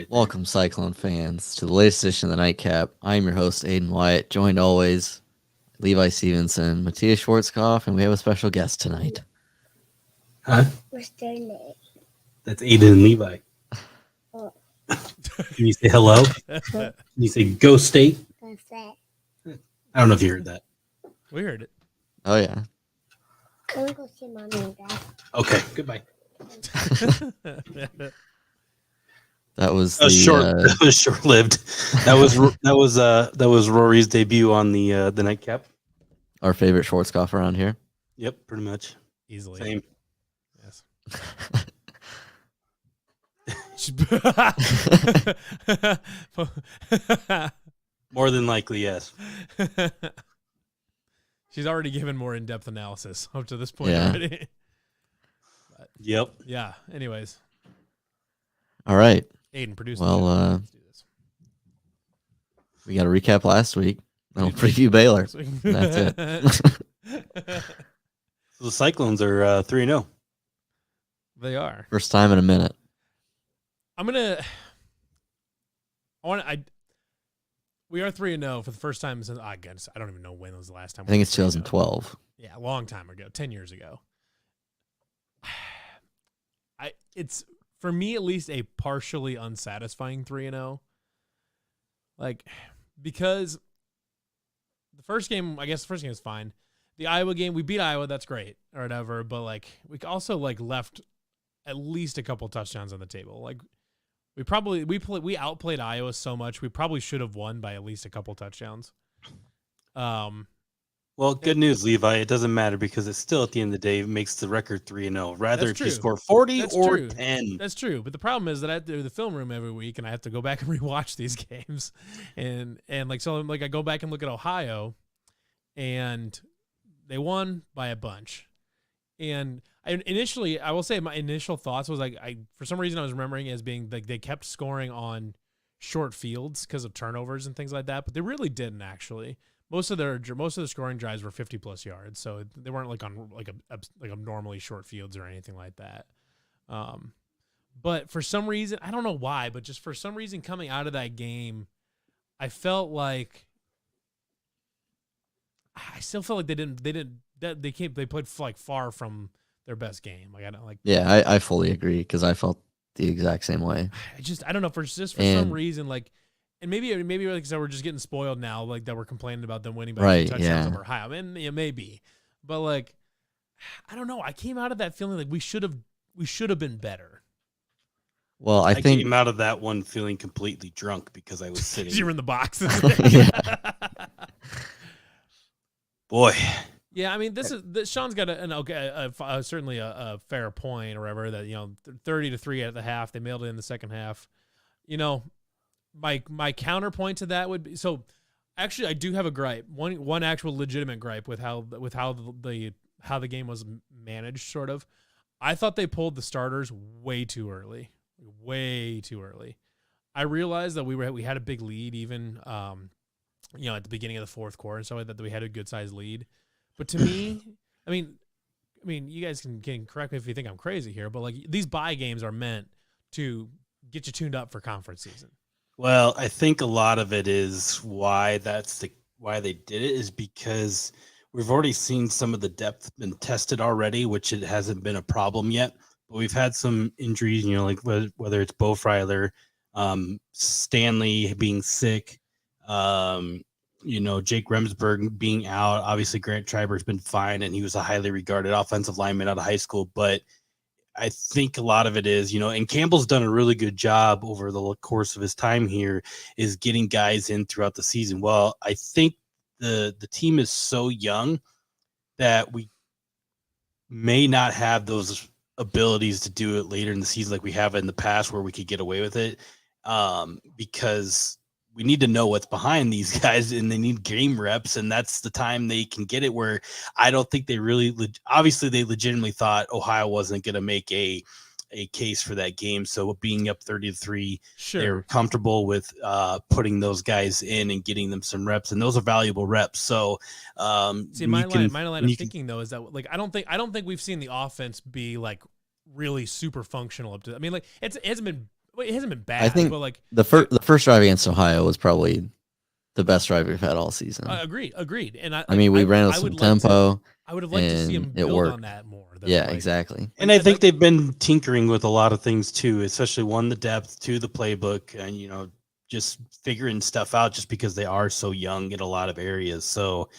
Welcome, Cyclone fans, to the latest edition of the Nightcap. I'm your host, Aiden Wyatt, joined always Levi Stevenson, Matthias Schwarzkopf, and we have a special guest tonight. Huh? What's their name? That's Aiden and Levi. Oh. Can you say hello? Can you say go state? What's that? I don't know if you heard that. We heard it. Oh, yeah. I'm gonna go see mommy and dad. Okay, goodbye. That was That was the short. That was short-lived. That was Rory's debut on the Nightcap. our favorite Schwarzkopf around here. Yep, pretty much. Easily. Same. Yes. More than likely, yes. She's already given more in-depth analysis up to this point Yeah. already. But, Yep. yeah. Anyways, All right. Aiden, produce. Well, let's do this. We got a recap last week. I'll preview Baylor. That's it. So the Cyclones are 3-0. They are. First time in a minute. We are 3-0 for the first time since I don't even know when was the last time. I think it's 2012. Yeah, a long time ago, 10 years ago. It's for me at least a partially unsatisfying 3-0. Like, because the first game is fine. The Iowa game, we beat Iowa, that's great or whatever, but like we also like left at least a couple touchdowns on the table. Like we outplayed Iowa so much, we probably should have won by at least a couple touchdowns. Well, good news, Levi. It doesn't matter because it's still at the end of the day makes the record 3-0. Rather if you score 40 or 10. That's true. But the problem is that I have to do the film room every week and I have to go back and rewatch these games. And like so like I go back and look at Ohio and they won by a bunch. And I will say my initial thoughts was like for some reason I was remembering it as being like they kept scoring on short fields because of turnovers and things like that, but they really didn't actually. Most of the scoring drives were 50+ yards, so they weren't like on like abnormally short fields or anything like that. But for some reason, I don't know why, but just for some reason coming out of that game, I felt like I still felt like they played like far from their best game. Like I don't like. Yeah, I fully agree because I felt the exact same way. I don't know for some reason like. And maybe like because we're just getting spoiled now, like that we're complaining about them winning by 2 touchdowns over Ohio. I mean, it may be, but like, I don't know. I came out of that feeling like we should have been better. Well, I think came out of that one feeling completely drunk because I was sitting. You were in the box. Boy. Yeah, I mean, Sean's got certainly a fair point or whatever that 30-3 at the half. They mailed it in the second half. My counterpoint to that would be so. Actually, I do have a gripe. One actual legitimate gripe with how the game was managed. Sort of, I thought they pulled the starters way too early. Way too early. I realized that we had a big lead even at the beginning of the fourth quarter, and so that we had a good sized lead. But to me, I mean, you guys can correct me if you think I'm crazy here, but like these bye games are meant to get you tuned up for conference season. Well, I think a lot of it is why they did it is because we've already seen some of the depth been tested already, which it hasn't been a problem yet. But we've had some injuries, like whether it's Bo Freiler, Stanley being sick, Jake Remsburg being out. Obviously, Grant Triber's been fine, and he was a highly regarded offensive lineman out of high school, but I think a lot of it is, and Campbell's done a really good job over the course of his time here is getting guys in throughout the season. Well, I think the team is so young that we may not have those abilities to do it later in the season like we have in the past where we could get away with it because we need to know what's behind these guys and they need game reps. And that's the time they can get it where I don't think they really, obviously they legitimately thought Ohio wasn't going to make a case for that game. So being up 30-3, sure, they're comfortable with putting those guys in and getting them some reps. And those are valuable reps. So my line of thinking though, is that like, I don't think we've seen the offense be like really super functional up to, I mean, like it hasn't been, Well, it hasn't been bad. I think but like the first drive against Ohio was probably the best drive we've had all season. agreed. And I mean, we ran with some tempo. I would have liked to see him it build worked. on that more. Though. Yeah, Like, exactly. And I think they've been tinkering with a lot of things too, especially one, the depth, two, the playbook, and just figuring stuff out just because they are so young in a lot of areas. So,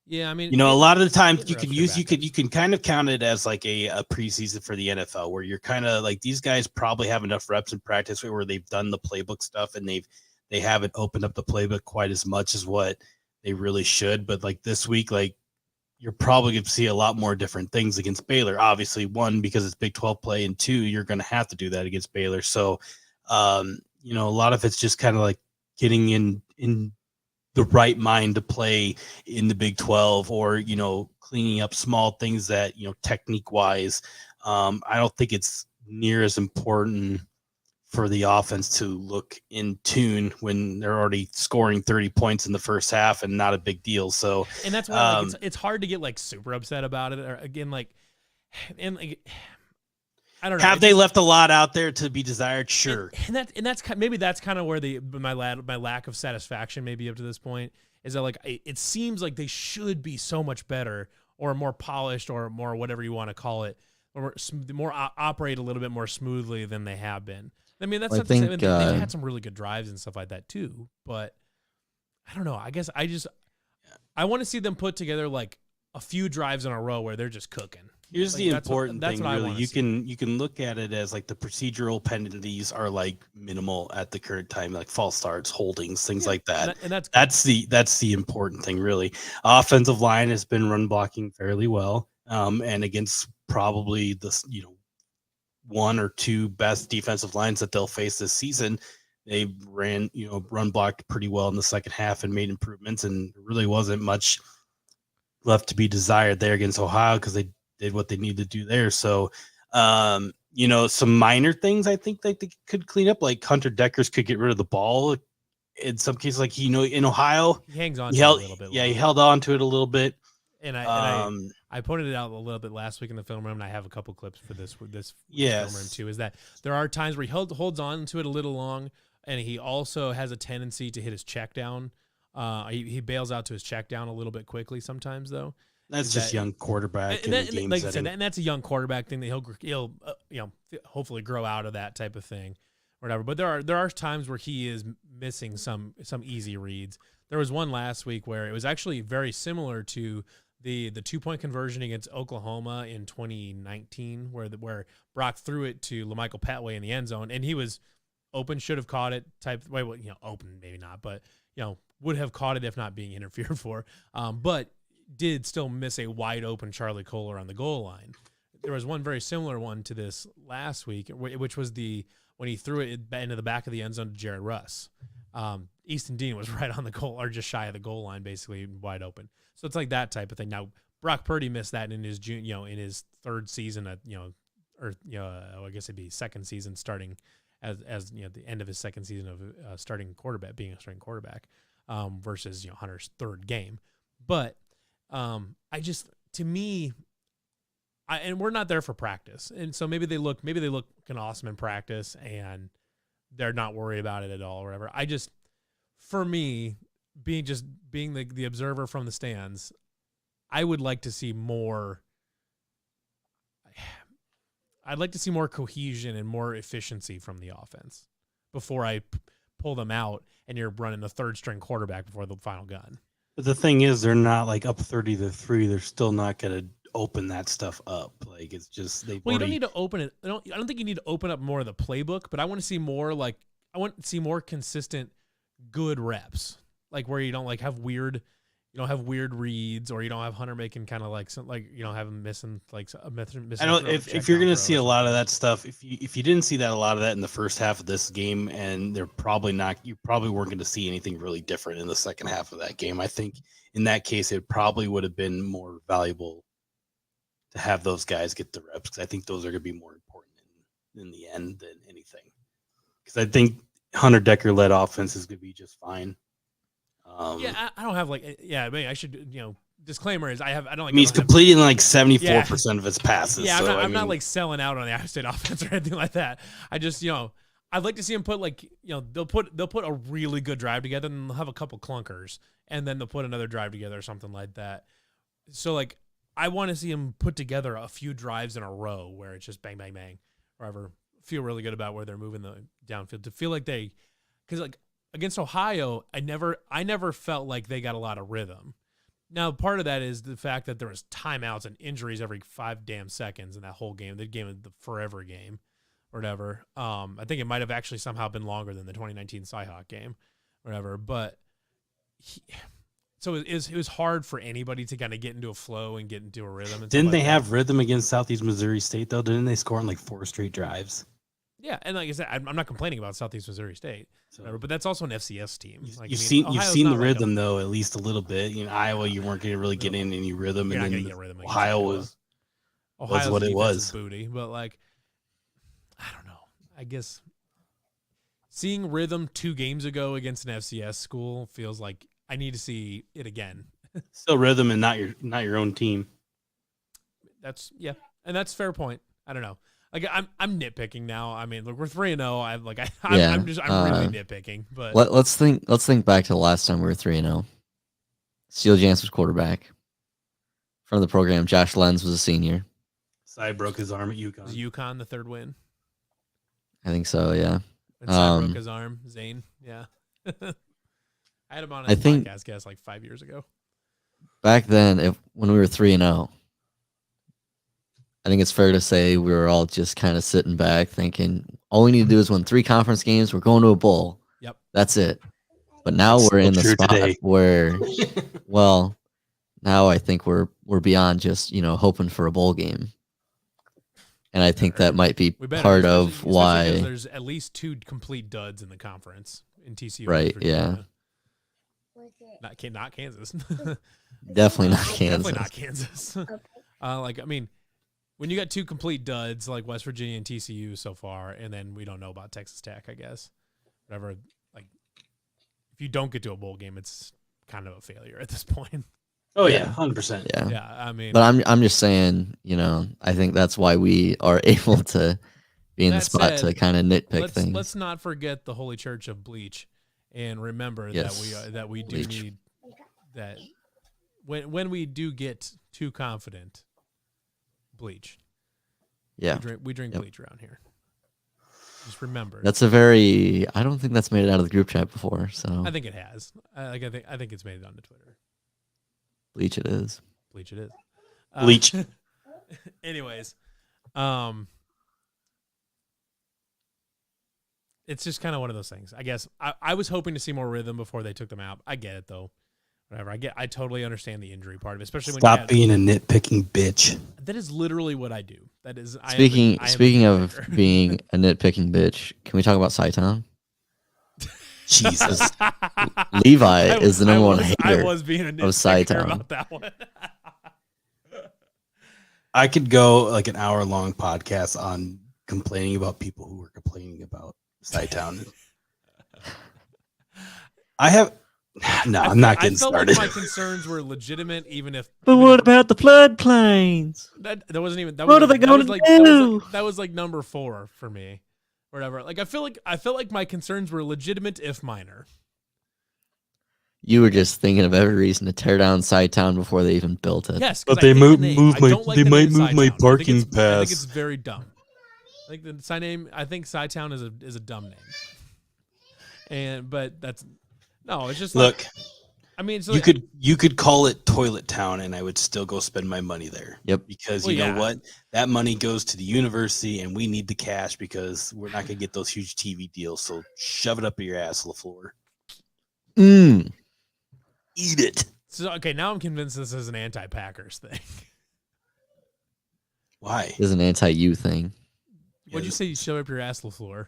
yeah, I mean, a lot of the times you can kind of count it as like a preseason for the NFL, where you're kind of like, these guys probably have enough reps in practice where they've done the playbook stuff and they haven't opened up the playbook quite as much as what they really should. But like this week, like, you're probably going to see a lot more different things against Baylor. Obviously, one, because it's Big 12 play, and two, you're going to have to do that against Baylor. So, a lot of it's just kind of like getting in the right mind to play in the Big 12, or, cleaning up small things that, technique wise, I don't think it's near as important for the offense to look in tune when they're already scoring 30 points in the first half and not a big deal. So, and that's why it's hard to get like super upset about it. Or again, like, and like, I don't know. Have they left a lot out there to be desired? Sure. And that's maybe that's kind of where my lack of satisfaction maybe up to this point is that, like, it seems like they should be so much better or more polished or more whatever you want to call it, or more operate a little bit more smoothly than they have been. I mean, that's not to say they've had some really good drives and stuff like that too, but I don't know. I guess I want to see them put together like a few drives in a row where they're just cooking. Here's the important thing, really. You see. can look at it as like the procedural penalties are like minimal at the current time, like false starts, holdings, things like that. And that's the important thing, really. Offensive line has been run blocking fairly well, and against probably the one or two best defensive lines that they'll face this season, they run blocked pretty well in the second half and made improvements, and there really wasn't much left to be desired there against Ohio because they did what they needed to do there. So, some minor things I think that they could clean up, like Hunter Deckers could get rid of the ball in some cases, like in Ohio, he hangs on to it a little bit. Yeah, he held on to it a little bit. And I pointed it out a little bit last week in the film room, and I have a couple clips for this film room too. Is that there are times where he holds on to it a little long, and he also has a tendency to hit his check down. He bails out to his check down a little bit quickly sometimes, though. That's just young quarterback. And like I said, and that's a young quarterback thing that he'll hopefully grow out of that type of thing, or whatever. But there are times where he is missing some easy reads. There was one last week where it was actually very similar to the 2-point conversion against Oklahoma in 2019, where Brock threw it to LaMichael Petway in the end zone, and he was open, should have caught it. Open maybe not, but would have caught it if not being interfered for. But did still miss a wide open Charlie Kohler on the goal line. There was one very similar one to this last week, which was when he threw it into the back of the end zone to Jared Russ. Easton Dean was right on the goal, or just shy of the goal line, basically wide open. So it's like that type of thing. Now Brock Purdy missed that in his in his third season I guess it'd be second season starting as the end of his second season of being a starting quarterback, versus Hunter's third game. But and we're not there for practice, and so maybe they look awesome in practice, and they're not worried about it at all, or whatever. For me, being the observer from the stands, I would like to see more. I'd like to see more cohesion and more efficiency from the offense before I pull them out and you're running the third string quarterback before the final gun. But the thing is, they're not like up 30-3. They're still not going to open that stuff up. Like, it's just you don't need to open it. I don't think you need to open up more of the playbook, but I want to see more more consistent good reps, like where you don't have weird reads, or you don't have Hunter making kind of have him missing missing. I know if you're going to see a lot of that stuff, if you didn't see a lot of that in the first half of this game, and you probably weren't going to see anything really different in the second half of that game. I think in that case, it probably would have been more valuable to have those guys get the reps, because I think those are going to be more important in the end than anything. Because I think Hunter Decker led offense is going to be just fine. I don't have I should disclaimer is he's completing 74% of his passes. Yeah, I'm not selling out on the Iowa State offense or anything like that. I just I'd like to see them put they'll put a really good drive together and they'll have a couple clunkers and then they'll put another drive together or something like that. So like I want to see them put together a few drives in a row where it's just bang bang bang, wherever. Feel really good about where they're moving the downfield to feel like because like against Ohio, I never felt like they got a lot of rhythm. Now, part of that is the fact that there was timeouts and injuries every 5 damn seconds in that whole game. The game of the forever game or whatever. I think it might have actually somehow been longer than the 2019 Cyhawk game or whatever. But so it was hard for anybody to kind of get into a flow and get into a rhythm. And Didn't they have rhythm against Southeast Missouri State, though? Didn't they score on like 4 straight drives? Yeah, and like I said, I'm not complaining about Southeast Missouri State, but that's also an FCS team. You've seen the rhythm though, at least a little bit. Iowa, you weren't going to really get in any rhythm, and then Ohio was what it was. Booty, but like, I don't know. I guess seeing rhythm 2 games ago against an FCS school feels like I need to see it again. Still rhythm and not your own team. That's and that's a fair point. I don't know. Like I'm nitpicking now. I mean, look, we're 3-0. I'm really nitpicking. But let's think back to the last time we were 3-0. Steele Jance was quarterback. Front of the program, Josh Lenz was a senior. Cy broke his arm at UConn. Was UConn the 3rd win? I think so. Yeah. And Cy broke his arm. Zane. Yeah. I had him on a podcast guest like 5 years ago. Back then, when we were 3-0. I think it's fair to say we were all just kind of sitting back thinking, all we need to do is win 3 conference games. We're going to a bowl. Yep. That's it. But now we're in the spot where, well, now I think we're beyond just, hoping for a bowl game. And I think that might be part of why there's at least 2 complete duds in the conference in TCU. Right, yeah. Not Kansas. Definitely not Kansas. Definitely not Kansas. I mean, when you got 2 complete duds like West Virginia and TCU so far, and then we don't know about Texas Tech, I guess. Whatever. Like, if you don't get to a bowl game, it's kind of a failure at this point. Oh yeah, 100%. Yeah. Yeah, I mean, but I'm just saying, I think that's why we are able to be in the spot to kind of nitpick things. Let's not forget the Holy Church of Bleach, and remember that we do need that when we do get too confident. Bleach. Yeah. We drink bleach around here. Just remember. That's I don't think that's made it out of the group chat before, so. I think it has. I think it's made it onto Twitter. Bleach it is. Bleach it is. Bleach. Anyways, it's just kind of one of those things. I guess I was hoping to see more rhythm before they took them out. I get it though. Whatever. I totally understand the injury part of it, especially when Stop being a nitpicking bitch. That is literally what I do. That is speaking of being a nitpicking bitch. Can we talk about Sci-Town? Jesus. Levi is the number 1 hater I was being a of Sci-Town. about that one. I could go like an hour-long podcast on complaining about people who were complaining about Sci-Town. I'm not getting started. Like my concerns were legitimate, even if. But what about the floodplains? That wasn't even. What are they going to do? That was like number 4 for me, whatever. Like I felt like my concerns were legitimate, if minor. You were just thinking of every reason to tear down Sci-Town before they even built it. Yes, but they might move my parking pass. I think it's very dumb. I think the name. I think Sci-Town is a dumb name, but that's. No, it's just look. Like, I mean, you could call it Toilet Town, and I would still go spend my money there. Yep. Because you know what, that money goes to the university, and we need the cash because we're not gonna get those huge TV deals. So shove it up your ass, LaFleur. Eat it. So okay, now I'm convinced this is an anti-Packers thing. Why? It's an anti-you thing. What'd you say? You shove up your ass, LaFleur?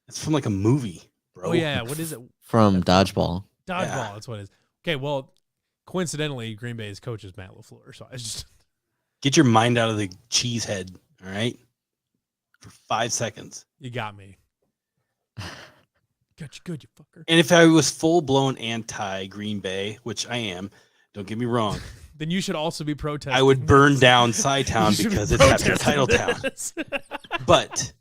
It's from like a movie. Bro. Oh yeah, what is it? From Dodgeball. Dodgeball, that's what it is. Okay, well, coincidentally, Green Bay's coach is Matt LaFleur, so I just get your mind out of the cheese head, all right? For 5 seconds. You got me. Got you good, you fucker. And if I was full-blown anti-Green Bay, which I am, don't get me wrong. Then you should also be protesting. I would burn down Sci-Town because it's after Title Town. But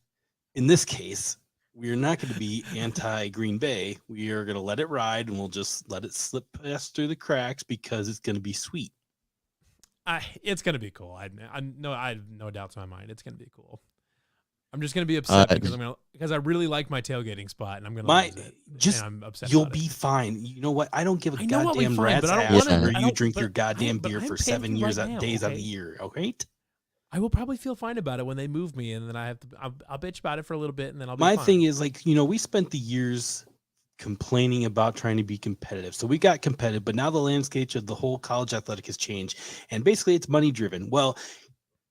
in this case, We are not going to be anti-Green Bay. We are going to let it ride, and we'll just let it slip past through the cracks because it's going to be sweet. It's going to be cool. I have no doubts in my mind. It's going to be cool. I'm just going to be upset because I really like my tailgating spot, and I'm going to lose it. Just and I'm upset. You'll be fine. You know what? I don't give a goddamn rat's but I don't ass wanna- whether I you don't- drink but your goddamn but beer I'm for paying 7 for years, right now, days out of okay? the year. Okay. I will probably feel fine about it when they move me, and then I have to. I'll bitch about it for a little bit, and then I'll be My fine. thing is we spent the years complaining about trying to be competitive. So we got competitive, but now the landscape of the whole college athletic has changed, and basically it's money driven. Well,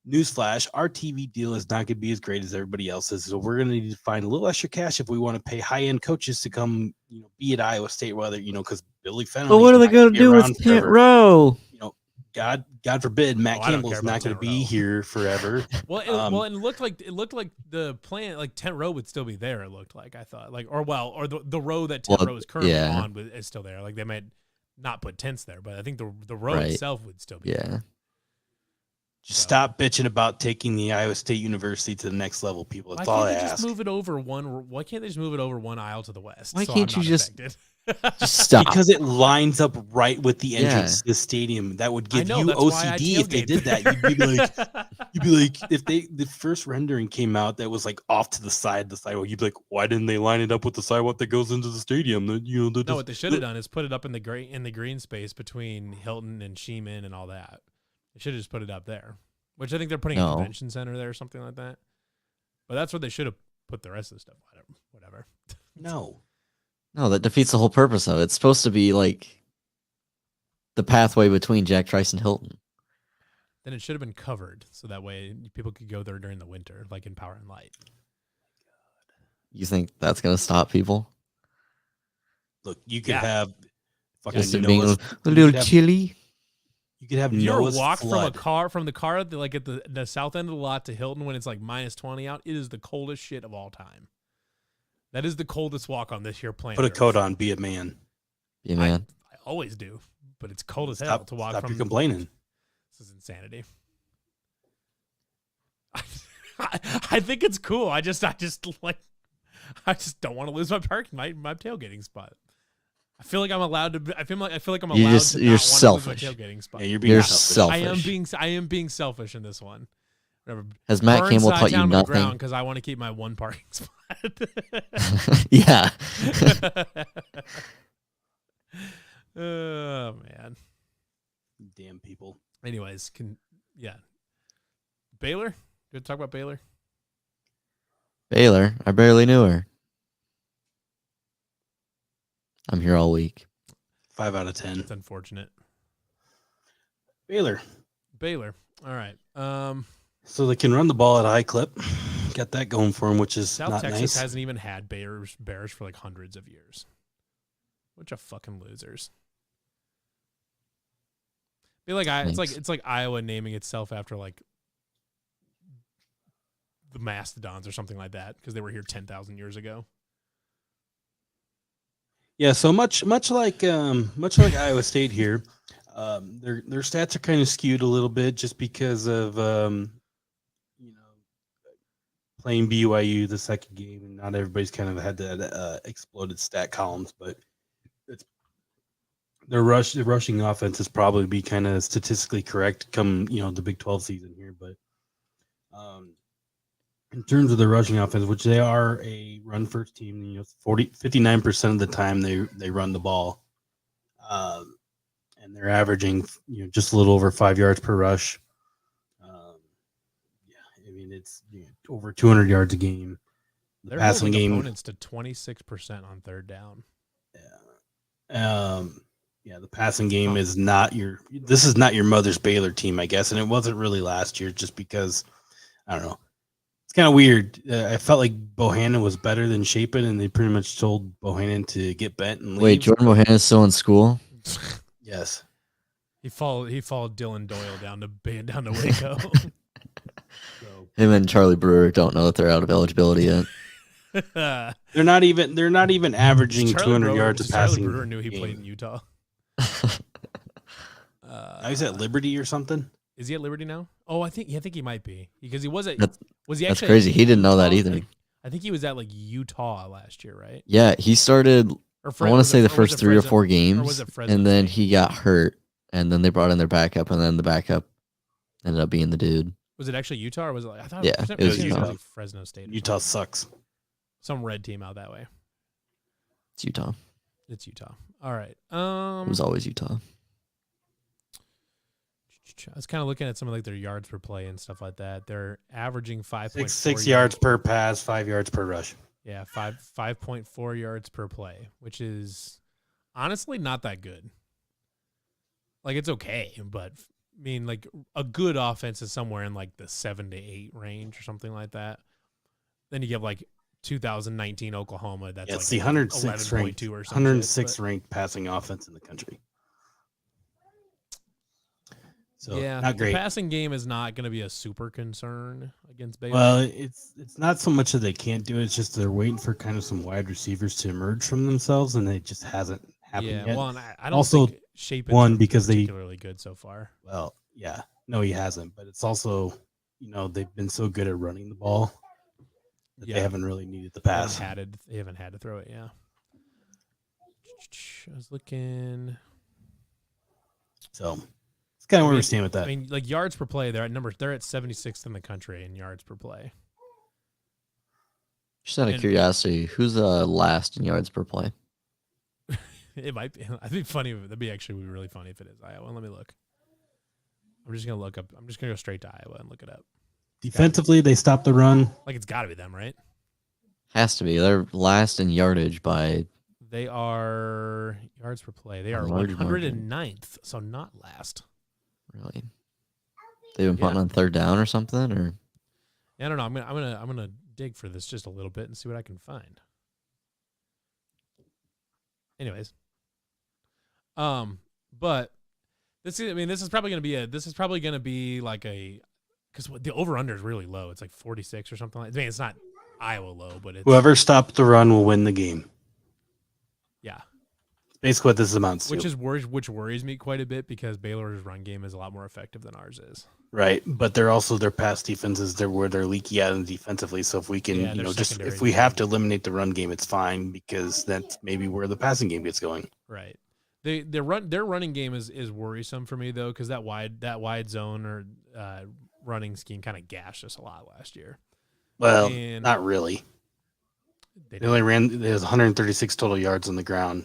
newsflash, our TV deal is not going to be as great as everybody else's. So we're going to need to find a little extra cash if we want to pay high-end coaches to come, be at Iowa State, whether, because Billy Fennell. But what are they going to do with Kent Rowe? God forbid, Matt I don't Campbell's care about not going to be Tent Rowe. here forever. Well, and it looked like the plan, like Tent Rowe would still be there. It looked like, I thought, or the row that Tent Rowe is currently on is still there. Like they might not put tents there, but I think the row itself would still be there. Just stop bitching about taking the Iowa State University to the next level, people. That's all I ask. Why can't they just move it over why can't they just move it over one aisle to the west? Why can't you just stop? Because it lines up right with the entrance to the stadium. That would give you OCD if they did that. You'd be like, if the first rendering came out that was like off to the side of the sidewalk, you'd be like, why didn't they line it up with the sidewalk that goes into the stadium? No, what they should have done is put it up in the green space between Hilton and Sheeman and all that. They should have just put it up there, which I think they're putting a convention center there or something like that. But that's what they should have put the rest of the stuff. Whatever. No, that defeats the whole purpose of it. It's supposed to be like the pathway between Jack Trice and Hilton. Then it should have been covered so that way people could go there during the winter, like in Power and Light. You think that's going to stop people? Look, you could have fucking just being a little chilly. You could have if Noah's you walk flood. from the car at the south end of the lot to Hilton when it's like -20 out, it is the coldest shit of all time. That is the coldest walk on this here planet. Put a coat on, be a man. Be a man. I always do, but it's cold as hell to walk stop from. Stop complaining. This is insanity. I think it's cool. I just don't want to lose my my tailgating spot. I feel like I'm allowed to. I feel like I'm allowed to. You're selfish. Lose my tailgating spot. Yeah, you're selfish. I am being selfish in this one. Whatever. Has Matt Campbell taught you nothing? Because I want to keep my one parking spot. Yeah. Oh man. Damn people. Anyways, Baylor. Good to talk about Baylor. Baylor. I barely knew her. I'm here all week. 5 out of 10. It's unfortunate. Baylor. All right. So they can run the ball at a high clip. Got that going for them, which is South not Texas nice. hasn't even had bears for like hundreds of years. Bunch of fucking losers. It's like Iowa naming itself after like the Mastodons or something like that because they were here 10,000 years ago. Yeah, so much like Iowa State here, their stats are kind of skewed a little bit just because of playing BYU the second game, and not everybody's kind of had that exploded stat columns, but the rushing offense is probably be kind of statistically correct come the Big 12 season here, but in terms of the rushing offense, which they are a run first team, 59% of the time they run the ball, and they're averaging just a little over 5 yards per rush. It's over 200 yards a game. They're passing game opponents to 26% on third down. Yeah. The passing game is not this is not your mother's Baylor team, I guess, and it wasn't really last year just because I don't know. It's kind of weird. I felt like Bohannon was better than Shapen, and they pretty much told Bohannon to get bent and leave. Wait, Jordan Bohannon is still in school? Yes. He followed Dylan Doyle down to Waco. Him and Charlie Brewer don't know that they're out of eligibility yet. They're not even averaging 200 yards of passing. Charlie Brewer knew he played in Utah. He's at Liberty or something. Is he at Liberty now? Oh, I think he might be because he was at. Was he That's actually? crazy. He didn't know that either. I think he was at like Utah last year, right? Yeah, he started. I want to say the first 3 or 4 games, and then he got hurt, and then they brought in their backup, and then the backup ended up being the dude. Was it actually Utah, or was it like I thought? Yeah, it was Utah. Like Fresno State. Utah sucks. Some red team out that way. It's Utah. It's Utah. All right. It was always Utah. I was kind of looking at some of like their yards per play and stuff like that. They're averaging 5.4 6 yards per pass, 5 yards per rush. Yeah, 5.4 yards per play, which is honestly not that good. Like it's okay, but I mean, like a good offense is somewhere in like the 7 to 8 range or something like that. Then you get like 2019 Oklahoma. That's yeah, like the 106 ranked, or 106 ranked passing offense in the country. So yeah, not great. The passing game is not going to be a super concern against Baylor. Well, it's not so much that they can't do it. It's just they're waiting for kind of some wide receivers to emerge from themselves, and it just hasn't happened yet. Well, and I don't also think Shapen's one because particularly good so far. Well, yeah, no, he hasn't. But it's also, they've been so good at running the ball that they haven't really needed the pass. They haven't had to throw it. Yeah. I was looking. So. It's kind of where we're standing with that. I mean, like yards per play, they're at 76th in the country in yards per play. Just out of curiosity, who's last in yards per play? It might be. I think funny. That'd be actually really funny if it is Iowa. Let me look. I'm just gonna look up. I'm just gonna go straight to Iowa and look it up. Defensively, they stopped the run. Like it's got to be them, right? Has to be. They're last in yardage by. They are yards per play. They are 109th, so not last. Really? They've been punting on third down or something, or I don't know. I'm gonna dig for this just a little bit and see what I can find. Anyways, but this is probably gonna be like a because the over under is really low. It's like 46 or something like. I mean, it's not Iowa low, but it's whoever stopped the run will win the game. Yeah. Basically what this amounts to. Which worries me quite a bit because Baylor's run game is a lot more effective than ours is. Right, but they're also their pass defenses. They're where they're leaky at and defensively. So if we can, if we have to eliminate the run game, it's fine because that's maybe where the passing game gets going. Right. Their running game is worrisome for me though because that wide zone or running scheme kind of gashed us a lot last year. Well, not really. They only ran. There's 136 total yards on the ground.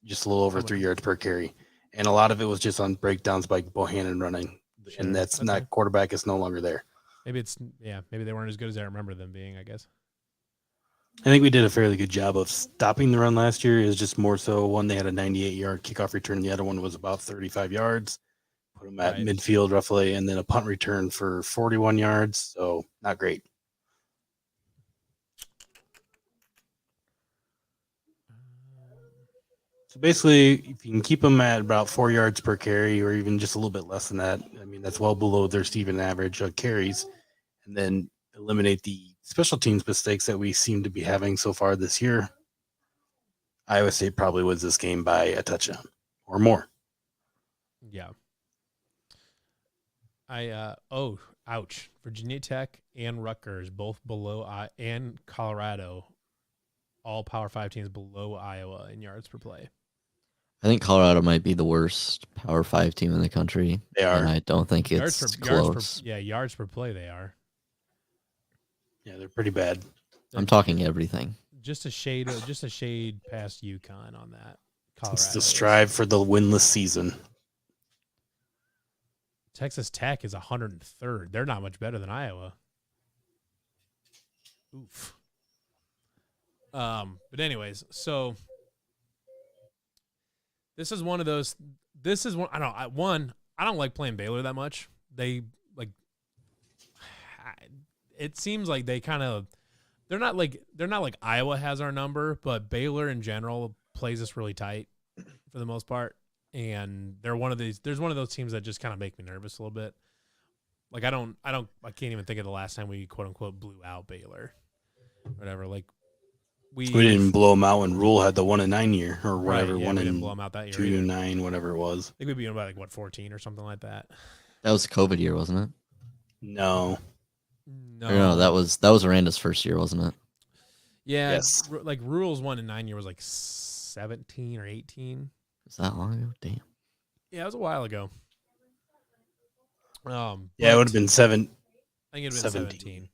Just a little over 3 yards per carry. And a lot of it was just on breakdowns by Bohannon running. Sure. And that's not quarterback is no longer there. Maybe they weren't as good as I remember them being, I guess. I think we did a fairly good job of stopping the run last year. It was just more so one, they had a 98-yard kickoff return. The other one was about 35 yards. Put them at midfield roughly. And then a punt return for 41 yards. So not great. So basically, if you can keep them at about 4 yards per carry or even just a little bit less than that, I mean, that's well below their Steven average carries, and then eliminate the special teams mistakes that we seem to be having so far this year, Iowa State probably wins this game by a touchdown or more. Yeah. Ouch. Virginia Tech and Rutgers, both below, and Colorado, all Power 5 teams below Iowa in yards per play. I think Colorado might be the worst Power 5 team in the country. They are. And I don't think it's close. Yards per play they are. Yeah, they're pretty bad. I'm talking everything. Just a shade past UConn on that. Colorado. It's to strive for the winless season. Texas Tech is 103rd. They're not much better than Iowa. Oof. But anyways, so this is one. I don't like playing Baylor that much. It seems like they're not like Iowa has our number, but Baylor in general plays us really tight for the most part. And there's one of those teams that just kind of make me nervous a little bit. Like I can't even think of the last time we quote unquote blew out Baylor, whatever. Like we didn't blow them out when Rule had the 1-9 year or whatever. Right, yeah, we didn't blow them out that year. 2-9, whatever it was. I think we beat them by 14 or something like that. That was the COVID year, wasn't it? No, that was Aranda's first year, wasn't it? Yeah, Yes. like Rules won in 9 years was like 17 or 18. Was that long ago? Damn. Yeah, it was a while ago. Yeah, it would have been 7. I think it would have been 17.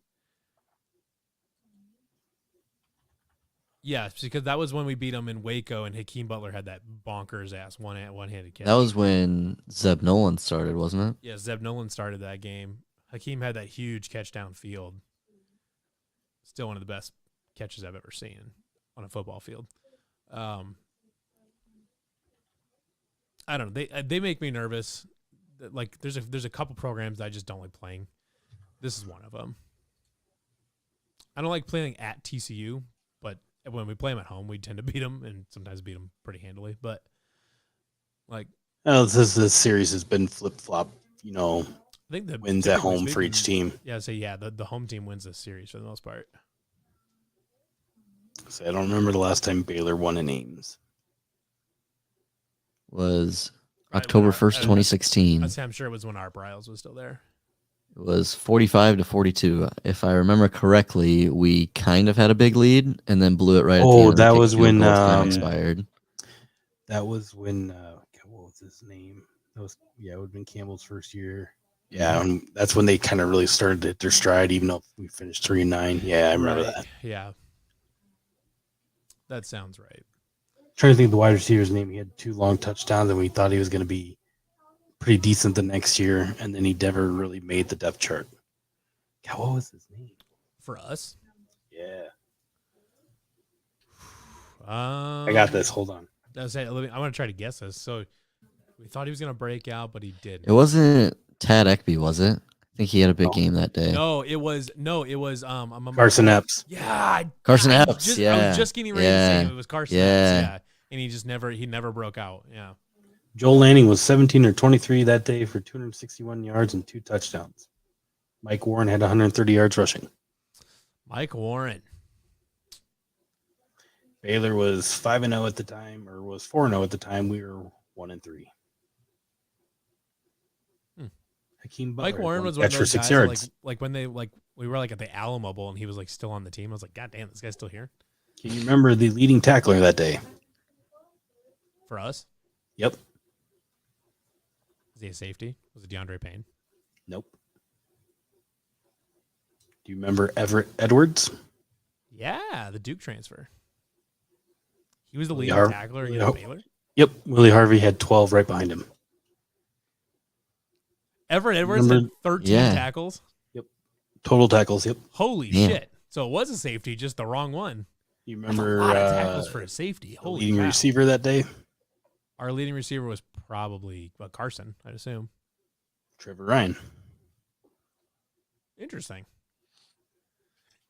Yeah, because that was when we beat them in Waco, and Hakeem Butler had that bonkers ass one-handed catch. That was when Zeb Nolan started, wasn't it? Yeah, Zeb Nolan started that game. Hakeem had that huge catch downfield. Still one of the best catches I've ever seen on a football field. I don't know. They make me nervous. Like there's a couple programs that I just don't like playing. This is one of them. I don't like playing at TCU, but when we play them at home, we tend to beat them and sometimes beat them pretty handily. But like, this series has been flip flop. I think the wins at home for each team. Yeah, the home team wins this series for the most part. So I don't remember the last time Baylor won in Ames. Was October 1st, 2016. I'm sure it was when Art Briles was still there. It was 45-42. If I remember correctly, we kind of had a big lead and then blew it right at the end. That was when time expired. That was when what was his name? That was it would have been Campbell's first year. Yeah, and that's when they kind of really started to hit their stride, even though we finished 3-9. Yeah, I remember that. Yeah. That sounds right. Trying to think of the wide receiver's name. He had 2 long touchdowns, and we thought he was going to be pretty decent the next year, and then he never really made the depth chart. God, what was his name? For us? Yeah. I got this. Hold on. I want to try to guess this. So we thought he was going to break out, but he didn't. It wasn't Tad Ekby, was it? I think he had a big game that day. No, it was Carson Epps. Yeah. Carson Epps. I was just getting ready to say it was Carson Epps. Yeah. And he never broke out. Yeah. Joel Lanning was 17 or 23 that day for 261 yards and 2 touchdowns. Mike Warren had 130 yards rushing. Mike Warren. Baylor was 5-0 at the time, or was 4-0 at the time. We were 1-3. Hakeem Butler, Mike Warren was one of those guys that, like when we were like at the Alamo Bowl and he was like still on the team. I was like, God damn, this guy's still here. Can you remember the leading tackler that day? For us? Yep. Is he a safety? Was it DeAndre Payne? Nope. Do you remember Everett Edwards? Yeah, the Duke transfer. He was the leading tackler against Baylor? Yep. Willie Harvey had 12 right behind him. Everett Edwards had 13 tackles? Yep. Total tackles, yep. Holy shit. So it was a safety, just the wrong one. You remember a lot of tackles for a safety. Holy leading receiver that day? Our leading receiver was probably Carson, I'd assume. Trevor Ryan. Interesting.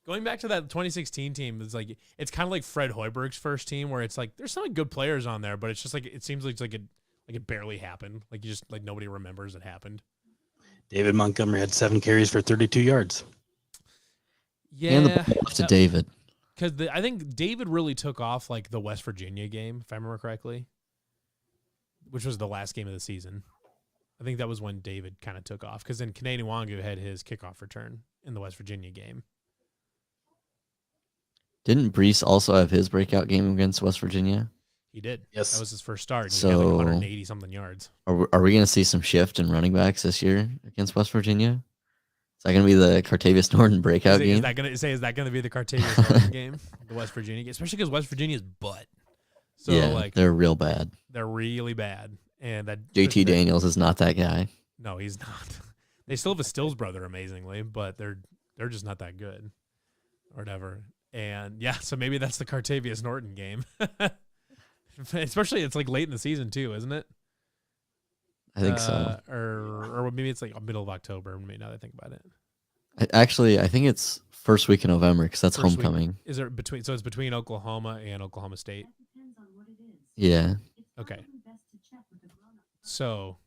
Going back to that 2016 team, it's kind of like Fred Hoiberg's first team, where it's like there's some good players on there, but it's just like it seems like it barely happened. Like nobody remembers it happened. David Montgomery had 7 carries for 32 yards. Yeah, and the ball off to David. Because I think David really took off like the West Virginia game, if I remember correctly, which was the last game of the season. I think that was when David kind of took off, because then Kanani Wangu had his kickoff return in the West Virginia game. Didn't Brees also have his breakout game against West Virginia? He did. Yes. That was his first start. And he had like 180-something yards. Are we going to see some shift in running backs this year against West Virginia? Is that going to be the Cartavius Norton breakout game? Is that going to be the Cartavius Norton game? The West Virginia game? Especially because West Virginia's butt. So they're real bad. They're really bad. And that JT Daniels is not that guy. No, he's not. They still have a Stills brother, amazingly, but they're just not that good. Or whatever. And yeah, so maybe that's the Cartavius Norton game. Especially it's like late in the season too, isn't it? I think so. Or maybe it's like middle of October. Maybe now that I think about it. I think it's first week in November because that's homecoming. Is it between? So it's between Oklahoma and Oklahoma State. Yeah. Okay. So.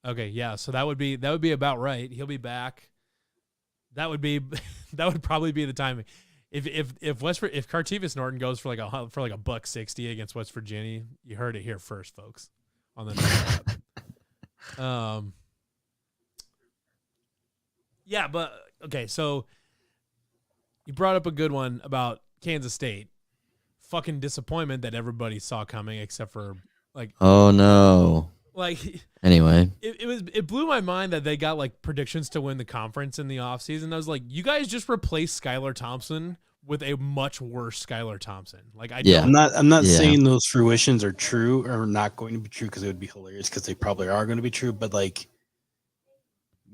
Okay, yeah. So that would be about right. He'll be back. That would probably be the timing. If Cartavius Norton goes for like a $160 against West Virginia, you heard it here first, folks. On the yeah, but okay, so You brought up a good one about Kansas State. Fucking disappointment that everybody saw coming except for Oh no. Anyway, it blew my mind that they got predictions to win the conference in the offseason. I was like, you guys just replaced Skylar Thompson with a much worse Skylar Thompson. I'm not saying those fruitions are true or not going to be true because it would be hilarious because they probably are going to be true, but we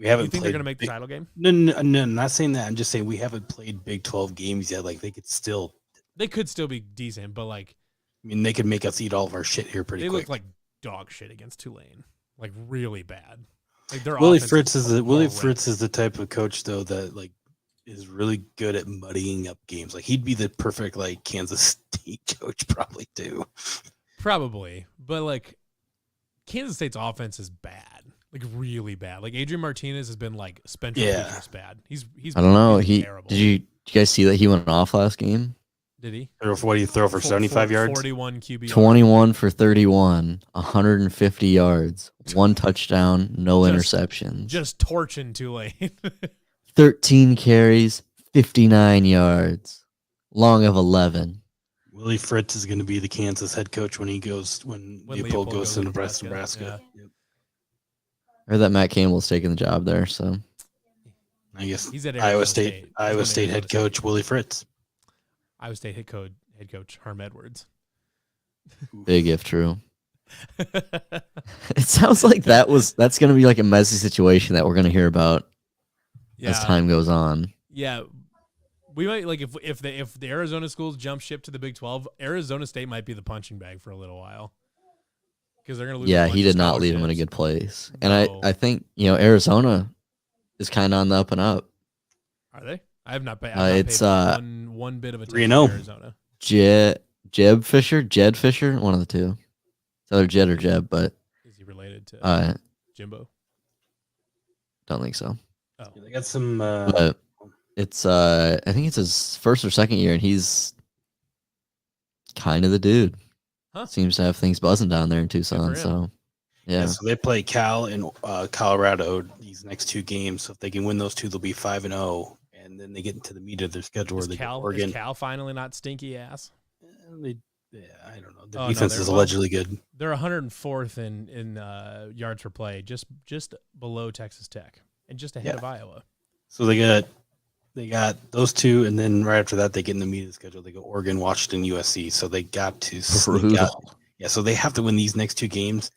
haven't. You think they're going to make the title game? No, I'm not saying that. I'm just saying we haven't played Big 12 games yet. They could still be decent, but they could make us eat all of our shit here pretty quick. They look like dog shit against Tulane, really bad. Willie Fritz is the type of coach though that is really good at muddying up games. He'd be the perfect Kansas State coach probably too. Probably, but Kansas State's offense is bad, really bad. Adrian Martinez has been Spencer Petras bad. He's I don't know. Terrible. Did you guys see that he went off last game? Did he? What do you throw for 75 yards? 41 QB. 21 for 31, 150 yards, 1 touchdown, no interceptions. Just torching Tulane. 13 carries, 59 yards, long of 11. Willie Fritz is going to be the Kansas head coach when Leopold goes to Nebraska. Yeah. I heard that Matt Campbell's taking the job there, so I guess he's at Iowa State head coach Willie Fritz. Iowa State head coach Herm Edwards. Big if true. It sounds like that's going to be a messy situation that we're going to hear about as time goes on. Yeah. We might if the Arizona schools jump ship to the Big 12, Arizona State might be the punching bag for a little while. Because they're going to lose. Yeah, he did not leave them in a good place. And I think, Arizona is kind of on the up and up. Are they? I have not paid. It's one bit of attention 3-0. to Arizona. Jed Fisher, one of the two. It's either Jed or Jeb, but is he related to Jimbo? Don't think so. Oh. They got some. But it's I think it's his first or second year, and he's kind of the dude. Huh? Seems to have things buzzing down there in Tucson. So yeah. So they play Cal and Colorado these next 2 games. So if they can win those 2, they'll be 5-0. And then they get into the meat of their schedule where they get Oregon. Is Cal finally not stinky ass? I don't know. The defense is allegedly good. They're 104th in yards per play, just below Texas Tech and just ahead of Iowa. So they got those 2, and then right after that they get in the meat of the schedule. They go Oregon, Washington, USC. So they got to so they have to win these next 2 games.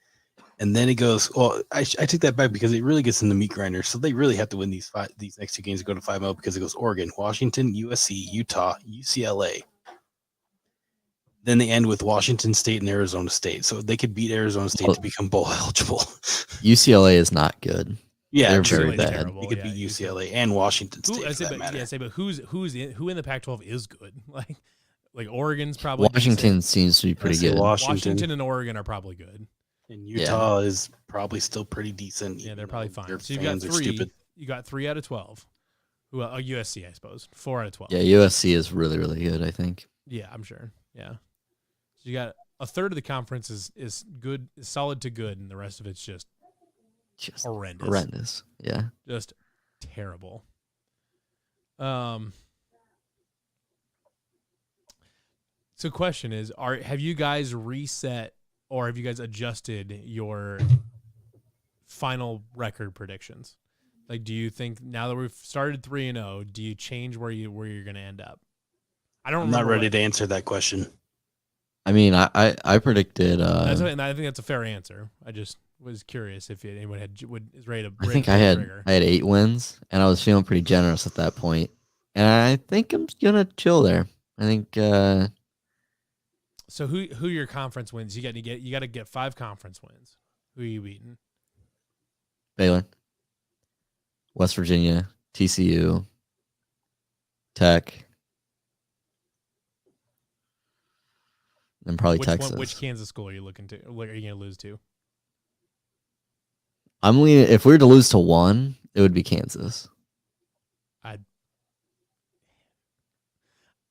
And then it goes, I take that back because it really gets in the meat grinder. So they really have to win these next 2 games to go to 5-0 because it goes Oregon, Washington, USC, Utah, UCLA. Then they end with Washington State and Arizona State. So they could beat Arizona State to become bowl eligible. UCLA is not good. Yeah, they're very bad. Terrible. They could beat UCLA and Washington State. But who in the Pac-12 is good? Like Oregon's probably Washington seems to be pretty good. Washington and Oregon are probably good. And Utah is probably still pretty decent. Yeah, they're probably fine. Their so you got fans are stupid. You got 3 out of 12. USC, I suppose. 4 out of 12. Yeah, USC is really, really good, I think. Yeah, I'm sure. Yeah. So you got a third of the conference is good, is solid to good, and the rest of it's just horrendous. Horrendous. Yeah. Just terrible. So question is, have you guys reset or have you guys adjusted your final record predictions? Do you think now that we've started 3-0, do you change where you're going to end up? I'm not ready to answer that question. I mean, I predicted. And I think that's a fair answer. I just was curious if anyone is ready to. I think I had 8 wins, and I was feeling pretty generous at that point. And I think I'm gonna chill there. I think. So who your conference wins? You got to get 5 conference wins. Who are you beating? Baylor, West Virginia, TCU, Tech, and probably Texas. Which Kansas school are you looking to? What are you going to lose to? I'm leaning. If we were to lose to one, it would be Kansas.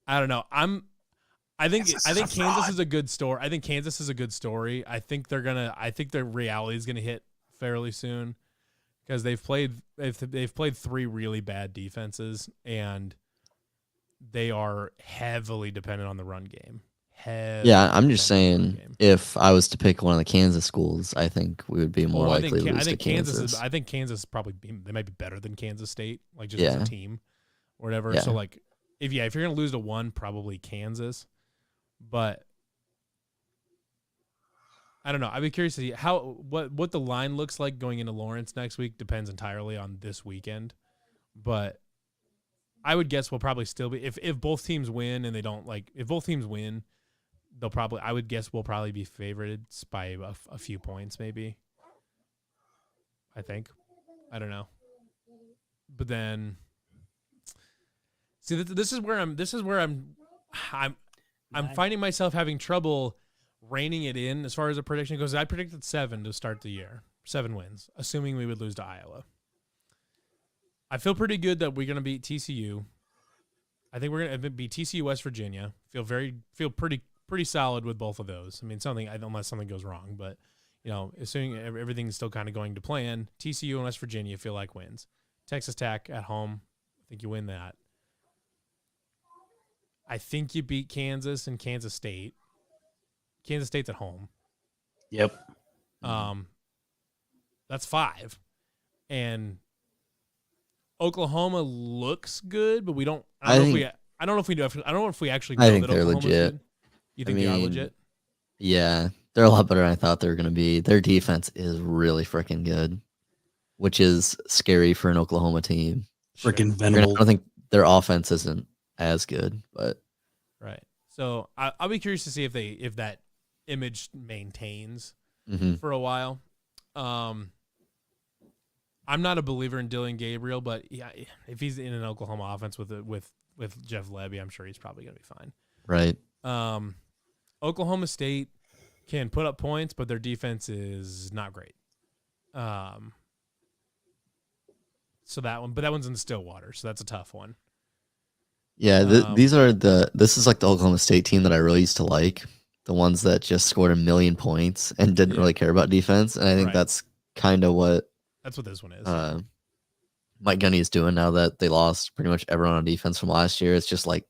I don't know. I think Kansas is a good story. I think Kansas is a good story. I think their reality is gonna hit fairly soon because they've played 3 really bad defenses and they are heavily dependent on the run game. Yeah, I'm just saying, if I was to pick one of the Kansas schools, I think we would be more likely to lose to Kansas. I think Kansas probably they might be better than Kansas State, like just as a team or whatever. Yeah. So like, if you're gonna lose to one, probably Kansas. But I don't know. I'd be curious to see what the line looks like going into Lawrence next week. Depends entirely on this weekend, but I would guess we'll probably still be if both teams win and they don't if both teams win. I would guess we'll probably be favored by a few points, maybe. I think. I don't know. But then, see, this is where I'm finding myself having trouble reining it in as far as a prediction goes. I predicted 7 to start the year, 7 wins, assuming we would lose to Iowa. I feel pretty good that we're going to beat TCU. I think we're going to beat TCU, West Virginia. Feel pretty solid with both of those. I mean, unless something goes wrong, but assuming everything's still kind of going to plan, TCU and West Virginia feel like wins. Texas Tech at home, I think you win that. I think you beat Kansas and Kansas State. Kansas State's at home. Yep. That's 5, and Oklahoma looks good, but we don't. I don't know if we do. I don't know if we actually know I think that they're Oklahoma's legit. good. You think they are legit? Yeah, they're a lot better than I thought they were going to be. Their defense is really freaking good, which is scary for an Oklahoma team. Freaking Venable. I don't think their offense isn't as good, but right. So I'll be curious to see if that image maintains for a while. I'm not a believer in Dylan Gabriel, but yeah, if he's in an Oklahoma offense with Jeff Lebby, I'm sure he's probably going to be fine. Right. Oklahoma State can put up points, but their defense is not great. So that one's in Stillwater, so that's a tough one. Yeah, this is like the Oklahoma State team that I really used to like, the ones that just scored 1 million points and didn't really care about defense, and I think that's kind of what this one is. Mike Gundy is doing now that they lost pretty much everyone on defense from last year. It's just like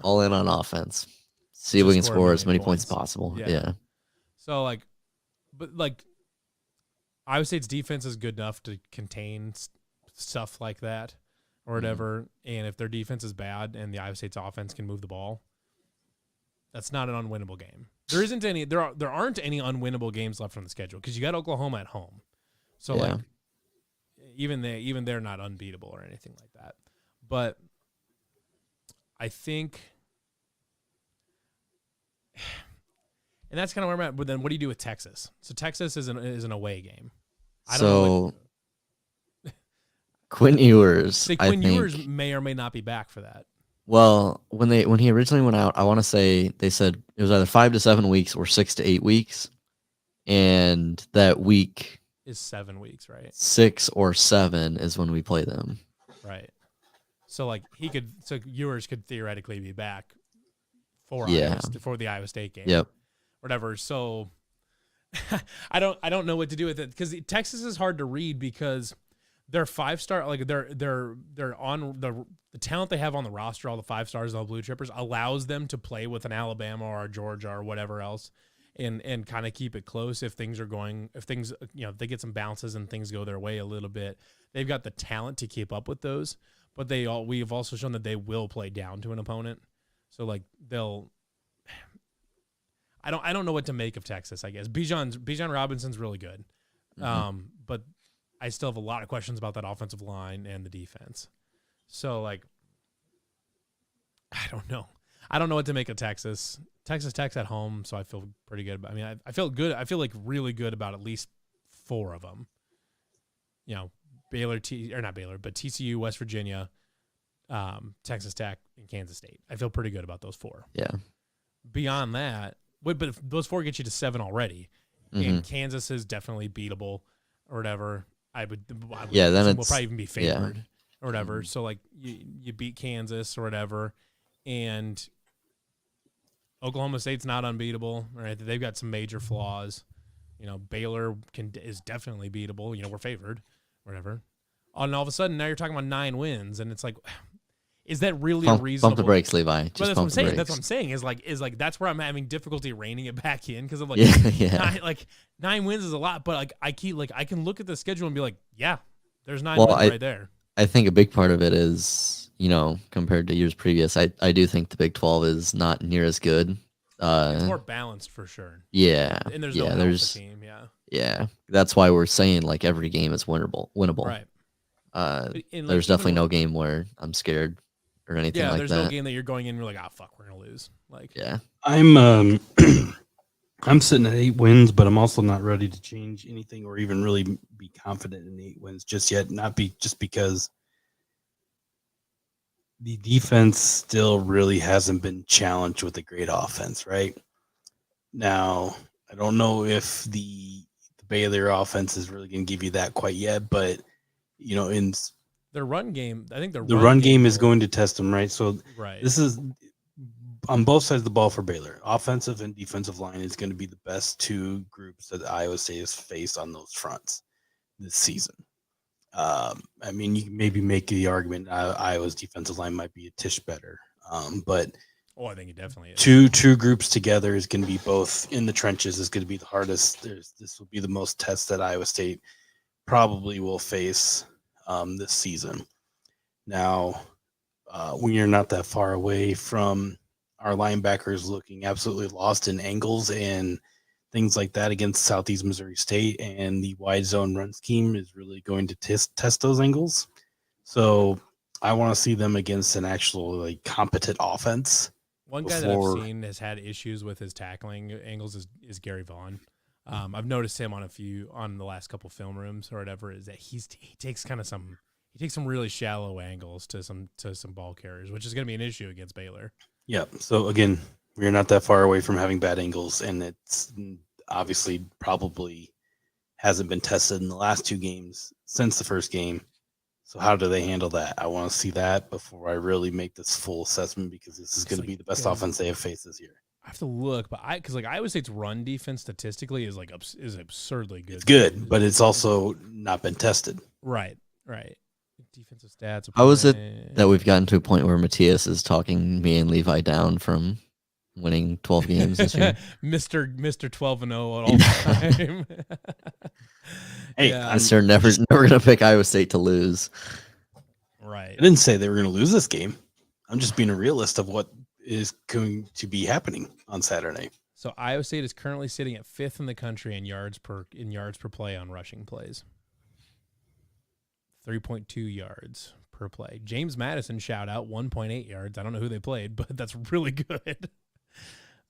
all in on offense. See if we can score as many points as possible. Yeah. So Iowa State's defense is good enough to contain stuff like that or whatever. And if their defense is bad and the Iowa State's offense can move the ball, that's not an unwinnable game. There aren't any unwinnable games left on the schedule because you got Oklahoma at home. So even they're not unbeatable or anything like that. But I think, and that's kind of where I'm at. But then, what do you do with Texas? So Texas is an away game. Quinn Ewers. Quinn Ewers may or may not be back for that. Well, when he originally went out, I want to say they said it was either 5 to 7 weeks or 6 to 8 weeks, and that week is 7 weeks, right? 6 or 7 is when we play them. Right. So Ewers could theoretically be back for the Iowa State game. Yep. Whatever. So I don't know what to do with it because Texas is hard to read because they're 5-star, like they're on the talent they have on the roster, all the 5 stars, all the blue chippers allows them to play with an Alabama or a Georgia or whatever else. And kind of keep it close if they get some bounces and things go their way a little bit. They've got the talent to keep up with those, but we've also shown that they will play down to an opponent. So I don't know what to make of Texas, I guess. Bijan Robinson's really good. But I still have a lot of questions about that offensive line and the defense. So I don't know. I don't know what to make of Texas. Texas Tech's at home, so I feel pretty good. I feel good. I feel really good about at least 4 of them. Baylor, not Baylor, but TCU, West Virginia, Texas Tech, and Kansas State. I feel pretty good about those 4. Yeah. Beyond that, but if those 4 get you to 7 already, and Kansas is definitely beatable or whatever. I would then we'll probably even be favored or whatever. So you beat Kansas or whatever, and Oklahoma State's not unbeatable, right? They've got some major flaws. Baylor is definitely beatable. We're favored, whatever. And all of a sudden, now you're talking about 9 wins, and it's like, Is that really a reasonable? Bump the brakes, Levi. But that's what I'm saying. That's what I'm saying. Is like that's where I'm having difficulty reining it back in because I'm like, yeah. 9 wins is a lot, but I can look at the schedule and be like, yeah, there's 9 wins right there. I think a big part of it is, compared to years previous, I do think the Big 12 is not near as good. It's more balanced for sure. Yeah. And there's no alpha team. Yeah. Yeah. That's why we're saying like every game is winnable. Right. There's definitely no game where I'm scared or anything like that. Yeah, there's no game that you're going in and you're like, fuck, we're gonna lose. Like, yeah. I'm sitting at 8 wins, but I'm also not ready to change anything or even really be confident in 8 wins just yet. Just because the defense still really hasn't been challenged with a great offense, right? Now, I don't know if the Baylor offense is really going to give you that quite yet, but in their run game, I think the run game is going to test them, right? So right. This is on both sides of the ball for Baylor. Offensive and defensive line is going to be the best 2 groups that Iowa State has faced on those fronts this season. I mean, you can maybe make the argument Iowa's defensive line might be a tish better, but I think it definitely is. Two groups together is going to be both in the trenches. Is going to be the hardest. This will be the most tests that Iowa State probably will face this season. Now, we are not that far away from our linebackers looking absolutely lost in angles and things like that against Southeast Missouri State, and the wide zone run scheme is really going to test those angles. So I want to see them against an actual competent offense. One guy that I've seen has had issues with his tackling angles is Gary Vaughn. I've noticed him on the last couple film rooms or whatever, is that he takes some really shallow angles to some ball carriers, which is going to be an issue against Baylor. Yeah. So again, we're not that far away from having bad angles, and it's obviously probably hasn't been tested in the last 2 games since the first game. So how do they handle that? I want to see that before I really make this full assessment, because this is going to be the best offense they have faced this year. I have to look, but because Iowa State's run defense statistically is absurdly good. It's good, but it's also not been tested. Right. Defensive stats. How is it that we've gotten to a point where Matthias is talking me and Levi down from winning 12 games this year? Mr. 12-0 at all time. Hey, yeah. I'm never gonna pick Iowa State to lose. Right. I didn't say they were going to lose this game. I'm just being a realist of what is going to be happening on Saturday. So Iowa State is currently sitting at 5th in the country in yards per play on rushing plays. 3.2 yards per play. James Madison, shout out, 1.8 yards. I don't know who they played, but that's really good.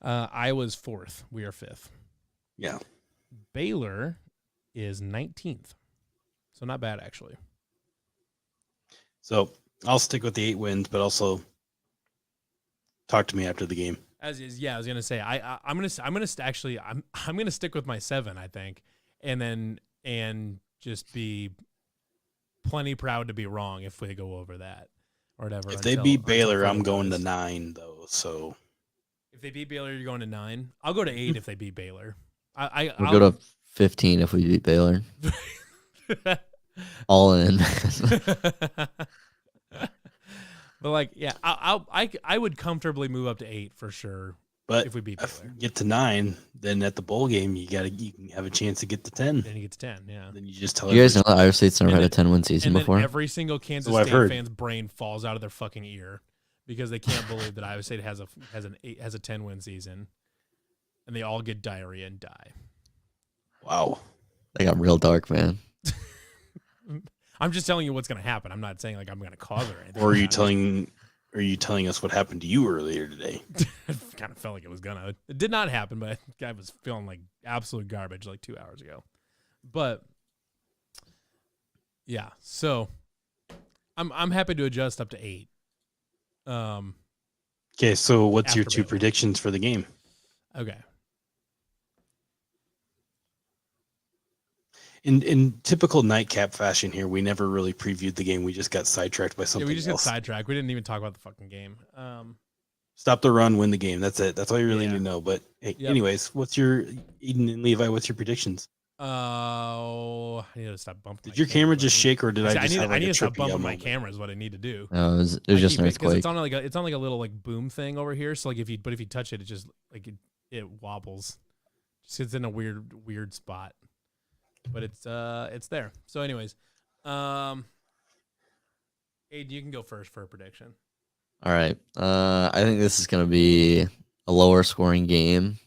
Iowa's 4th. We are 5th. Yeah. Baylor is 19th. So not bad, actually. So I'll stick with the 8 wins, but also talk to me after the game. I was gonna say I'm gonna stick with my 7, I think, and just be plenty proud to be wrong if they go over that or whatever. If they beat Baylor, I'm going to 9 though. So if they beat Baylor, you're going to 9. I'll go to 8 if they beat Baylor. We'll go to 15 if we beat Baylor. All in. But I would comfortably move up to 8 for sure. But if we beat Baylor, get to 9, then at the bowl game you can have a chance to get to 10. Then you get to 10, yeah. Then you just tell you guys know that Iowa State's never had a 10-win season before. Every single Kansas State fan's brain falls out of their fucking ear because they can't believe that Iowa State has a 10-win season, and they all get diarrhea and die. Wow, they got real dark, man. I'm just telling you what's going to happen. I'm not saying I'm going to cause it or anything. Or are you telling us what happened to you earlier today? It kind of felt like it was gonna. It did not happen, but I was feeling like absolute garbage 2 hours ago. But yeah, so I'm happy to adjust up to 8. Okay, so what's your 2 predictions for the game? Okay. In typical nightcap fashion here, we never really previewed the game. We just got sidetracked by something else. We just got sidetracked. We didn't even talk about the fucking game. Stop the run, win the game. That's it. That's all you really need to know. But hey, anyways, what's your Eden and Levi? What's your predictions? Oh, I need to stop bumping. Did your camera just shake, or did I just have like I need a to stop trippy bumping my moment? camera is what I need to do. No, it was just an earthquake. It's on like a little like boom thing over here. So like if you touch it, it just like it wobbles. Just sits in a weird spot. But it's there. So anyways, Aiden, you can go first for a prediction. All right. I think this is going to be a lower scoring game.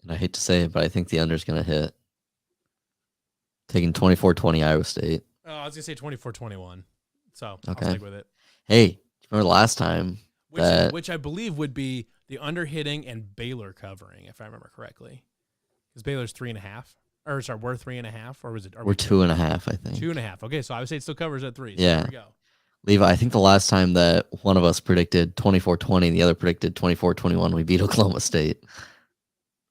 And I hate to say it, but I think the under is going to hit. Taking 24-20 Iowa State. Oh, I was going to say 24-21. So Okay. I'll stick with it. Hey, remember last time? Which I believe would be the under hitting and Baylor covering, if I remember correctly. Because Baylor's 3.5. Or sorry, we're 3.5, or was it? We're 2.5, I think. 2.5. Okay, so I would say it still covers at 3. So Yeah. there we go. Levi, I think the last time that one of us predicted 24-20 and the other predicted 24-21, we beat Oklahoma State.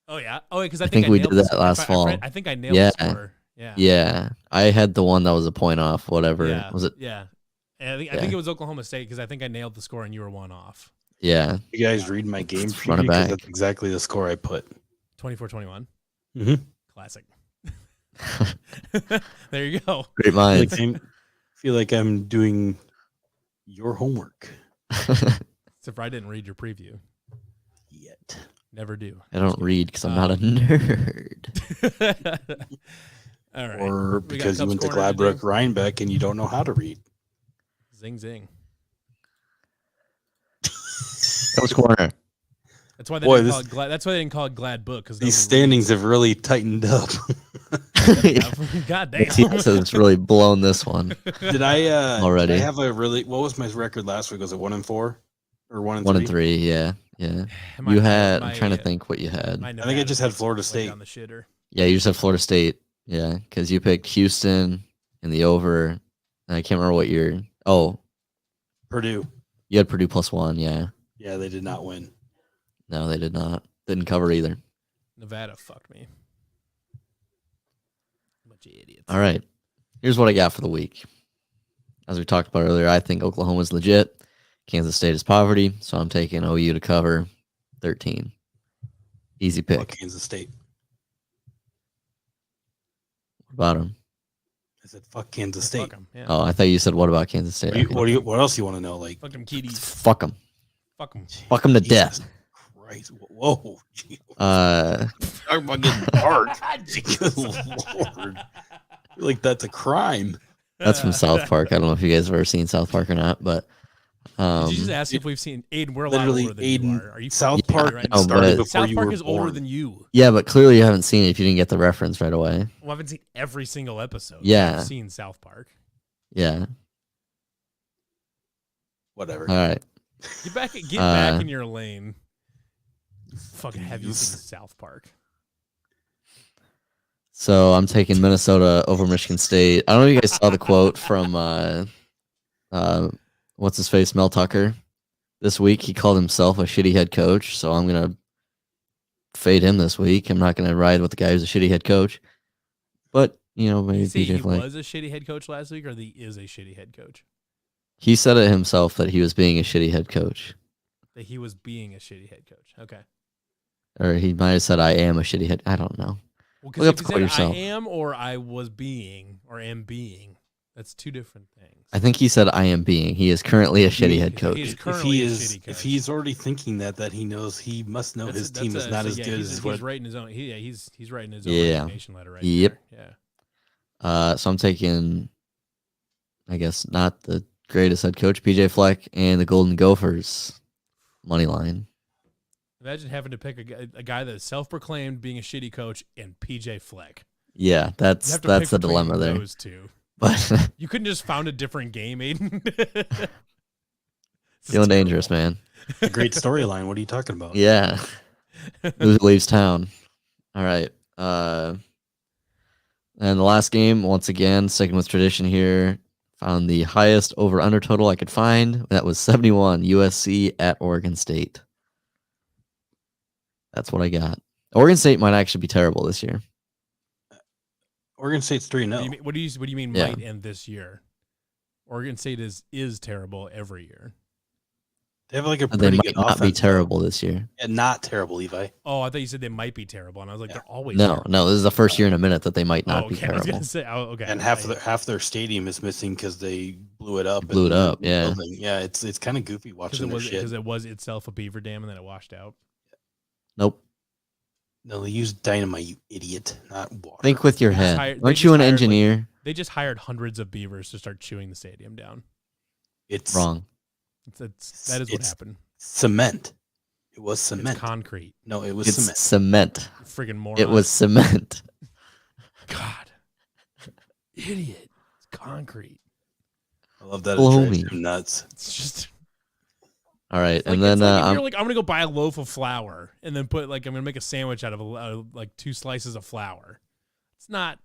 Oh yeah. Oh, because I think we did that last fall. I think I nailed the score. Yeah. Yeah. I had the one that was a point off, whatever. Yeah. Was it? Yeah. And I think it was Oklahoma State because I think I nailed the score and you were one off. Yeah. You guys read my game Let's run it preview, 'cause back. that's exactly the score I put. 24-21. Mm-hmm. Classic. There you go. Great minds. Feel like I'm doing your homework Except for I didn't read your preview. yet. Never do. I don't read because I'm not a nerd. All right. Or We got because you Cubs went to corner to Gladbrook Rhinebeck and you don't know how to read. Zing zing. Cubs corner. That's why they Boy, didn't call it Glad. That's why they didn't call it Glad Book because These standings have really tightened up. God damn. TS has really blown this one. Did I Already. Did I have a really? What was my record last week? Was it 1-4 or 1-3? 1-3, yeah. You had. I'm trying to think what you had. I think I just had Florida State. On the shitter. Yeah, you just had Florida State. Yeah, because you picked Houston in the over. And I can't remember what year. Oh, Purdue. you had Purdue +1. Yeah. Yeah, they did not win. No, they did not. Didn't cover either. Nevada fucked me. Bunch of idiots. All right. Here's what I got for the week. As we talked about earlier, I think Oklahoma's legit. Kansas State is poverty, so I'm taking OU to cover 13. Easy pick. Fuck Kansas State. What about them? I said fuck Kansas State. Fuck 'em, yeah. Oh, I thought you said what about Kansas State? What else you want to know? Like, Fuck them kitties. Fuck them. Fuck them. Fuck them to Jesus death. Christ. Whoa. Gee. Uh, Talking about getting dark. Good Lord. I feel like that's a crime. that's from South Park. I don't know if you guys have ever seen South Park or not, but Did you just ask if we've seen Aiden? We're a lot Literally, older than you Aiden, are. Are you South fucking Park kidding me right no, now? started but- before South you Park were is older born. than you. yeah, but clearly you haven't seen it if you didn't get the reference right away. Well, I haven't seen every single episode. Yeah. I've seen South Park. Yeah. Whatever. All right. Get back in your lane. Fucking have you seen South Park? So I'm taking Minnesota over Michigan State. I don't know if you guys saw the quote from what's his face, Mel Tucker. This week he called himself a shitty head coach, so I'm gonna fade him this week. I'm not gonna ride with the guy who's a shitty head coach. But maybe See, he PJ Fleck. was a shitty head coach last week, or he is a shitty head coach. He said it himself that he was being a shitty head coach, That he was being a shitty head coach. Okay. or he might have said, "I am a shitty head." I don't know. Well, Look up because the if you quote said yourself. I am or I was being or am being, that's two different things. I think he said, "I am being." He is currently a shitty head He's coach. He's If currently he a is, shitty coach. if he's already thinking that he knows he must know his team is not as good he's, as what. he's writing his own. He's writing his own Yeah. resignation letter right Yep. there. Yeah. So I'm taking, I guess, not the greatest head coach, PJ Fleck, and the Golden Gophers money line. Imagine having to pick a guy that is self-proclaimed being a shitty coach and PJ Fleck. Yeah, You that's have to pick the between dilemma there. Those two. But You couldn't just found a different game, Aiden. This is feeling dangerous, terrible. man. A great storyline. What are you talking about? Yeah. Loser leaves town. All right. And the last game, once again, sticking with tradition here, found the highest over-under total I could find. That was 71, USC at Oregon State. That's what I got. Oregon State might actually be terrible this year. Oregon State's 3-0. What do you mean Yeah. might end this year? Oregon State is terrible every year. They have like a They pretty might good not offense. be terrible this year. Yeah, not terrible, Levi. Oh, I thought you said they might be terrible, and I was like, Yeah. they're always No, terrible. no, this is the first year in a minute that they might not Oh, be okay. I was terrible. gonna say, okay. And half their stadium is missing because they blew it up. Blew it and up, they're yeah. rebuilding. Yeah, it's kind of goofy watching their shit. Because it was itself a beaver dam, and then it washed out. Nope. No, they use dynamite, you idiot, not water. Think with your They just head. hired- they Aren't just you an hired, like- engineer? They just hired hundreds of beavers to start chewing the stadium down. It's Wrong. That is what happened. Cement. It was cement. It's concrete. No, it was It's cement. cement. You friggin' moron. It was cement. God. Idiot. It's concrete. I love that. Blow It drives me. him nuts. It's just All right, like, and then it's like if I'm you're like, I'm gonna go buy a loaf of flour and then put like I'm gonna make a sandwich out of like 2 slices of flour. It's not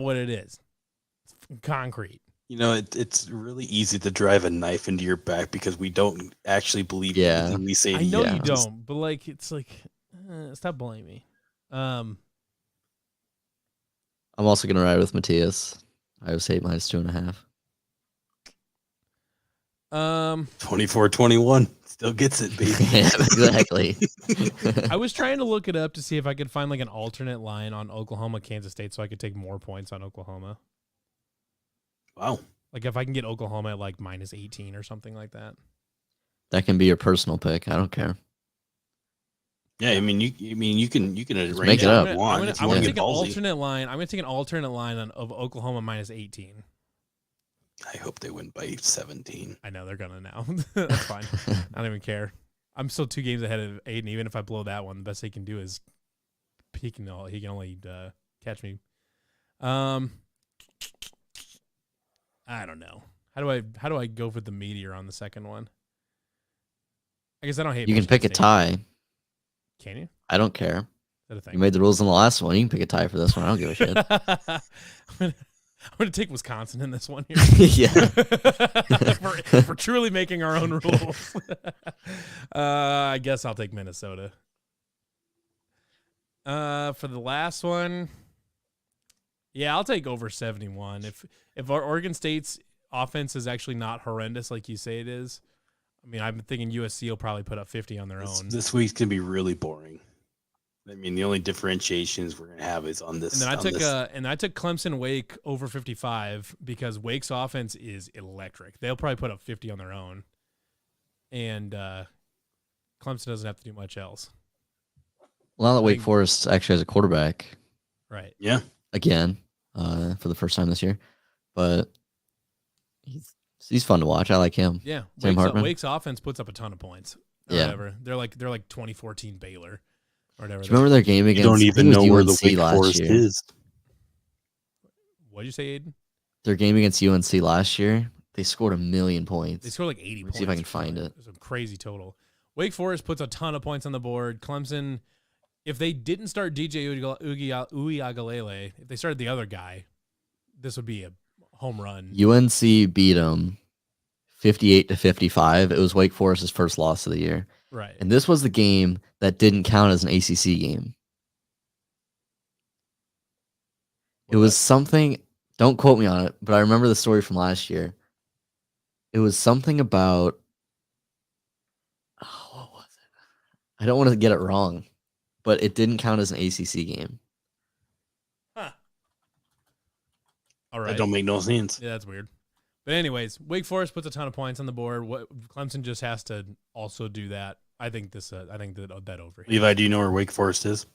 what it is. It's concrete. You know, it's really easy to drive a knife into your back because we don't actually believe Yeah. anything we say. I to know you. you don't, but like it's like stop blaming me. I'm also gonna ride with Matthias. Iowa State -2.5. 24-21 still gets it, baby. Yeah, exactly. I was trying to look it up to see if I could find like an alternate line on Oklahoma, Kansas State, so I could take more points on Oklahoma. Wow. Like if I can get Oklahoma at like -18 or something like that. That can be your personal pick. I don't care. Yeah, I mean, you can arrange make it how up. you want. I'm If you gonna want to take get an ballsy. alternate line. I'm gonna take an alternate line of Oklahoma -18. I hope they win by 17. I know they're gonna now. That's fine. I don't even care. I'm still 2 games ahead of Aiden. Even if I blow that one, the best he can do is he can only catch me. I don't know. How do I go for the meteor on the second one? I guess I don't hate. You can Michigan pick a State. tie. Can you? Is I don't care. that a thing? You made the rules in the last one. You can pick a tie for this one. I don't give a shit. I'm gonna take Wisconsin in this one here. Yeah. for truly making our own rules. I guess I'll take Minnesota. For the last one, yeah, I'll take over 71. If our Oregon State's offense is actually not horrendous like you say it is, I mean, I'm thinking USC will probably put up 50 on their own. This week's gonna be really boring. I mean, the only differentiations we're gonna have is on this. And then I took Clemson Wake over 55 because Wake's offense is electric. They'll probably put up 50 on their own, and Clemson doesn't have to do much else. Well, now that Wake think- Forest actually has a quarterback Right. Yeah. again for the first time this year, but he's fun to watch. I like him. Yeah. Sam Hartman. Wake's offense puts up a ton of points. Or Yeah. whatever. They're like 2014 Baylor or whatever. Do you remember their game You against? don't I think even it was know where the UNC Wake last Forest year. is. What'd you say, Aiden? Their game against UNC last year, they scored 1,000,000 points. They scored like 80 Let me points. see if I can find it. It's a crazy total. Wake Forest puts a ton of points on the board. Clemson, if they didn't start DJ Uiagalelei, if they started the other guy, this would be a home run. UNC beat them 58-55. It was Wake Forest's first loss of the year. Right. And this was the game that didn't count as an ACC game. It was something, don't quote me on it, but I remember the story from last year. It was something about, what was it? I don't want to get it wrong, but it didn't count as an ACC game. All right. That don't make no sense. Yeah, that's weird. But anyways, Wake Forest puts a ton of points on the board. Clemson just has to also do that. I think that over here. Levi, do you know where Wake Forest is?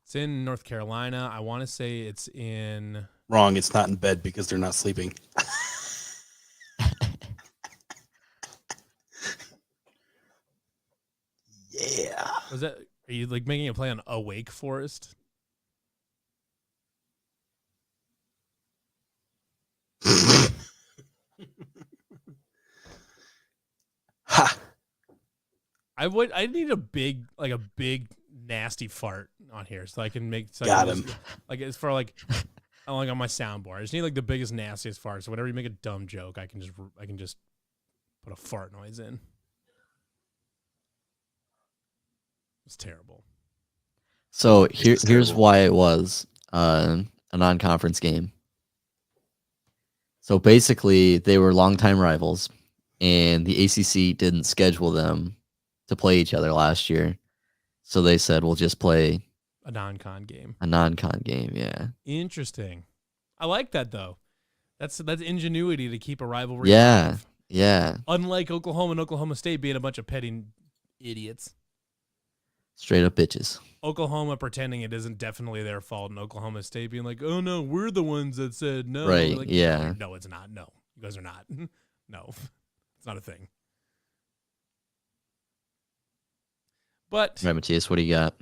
It's in North Carolina. I want to say it's in. Wrong. It's not in bed because they're not sleeping. Yeah. Was that? Are you like making a play on a Wake Forest? Ha. I need a big nasty fart on here so I can make. So Got I can him. Like it's for like on my soundboard. I just need like the biggest nastiest fart. So whenever you make a dumb joke, I can just put a fart noise in. It's terrible. So here's terrible. why it was a non-conference game. So basically, they were longtime rivals, and the ACC didn't schedule them to play each other last year. So they said, we'll just play a non-con game. A non-con game, yeah. Interesting. I like that, though. That's ingenuity to keep a rivalry alive. Yeah. Unlike Oklahoma and Oklahoma State being a bunch of petty idiots. Straight up bitches. Oklahoma pretending it isn't definitely their fault, and Oklahoma State being like, oh, no, we're the ones that said no. Right, like, yeah. No, it's not. No, you guys are not. No, it's not a thing. But Right, Matthias, what do you got?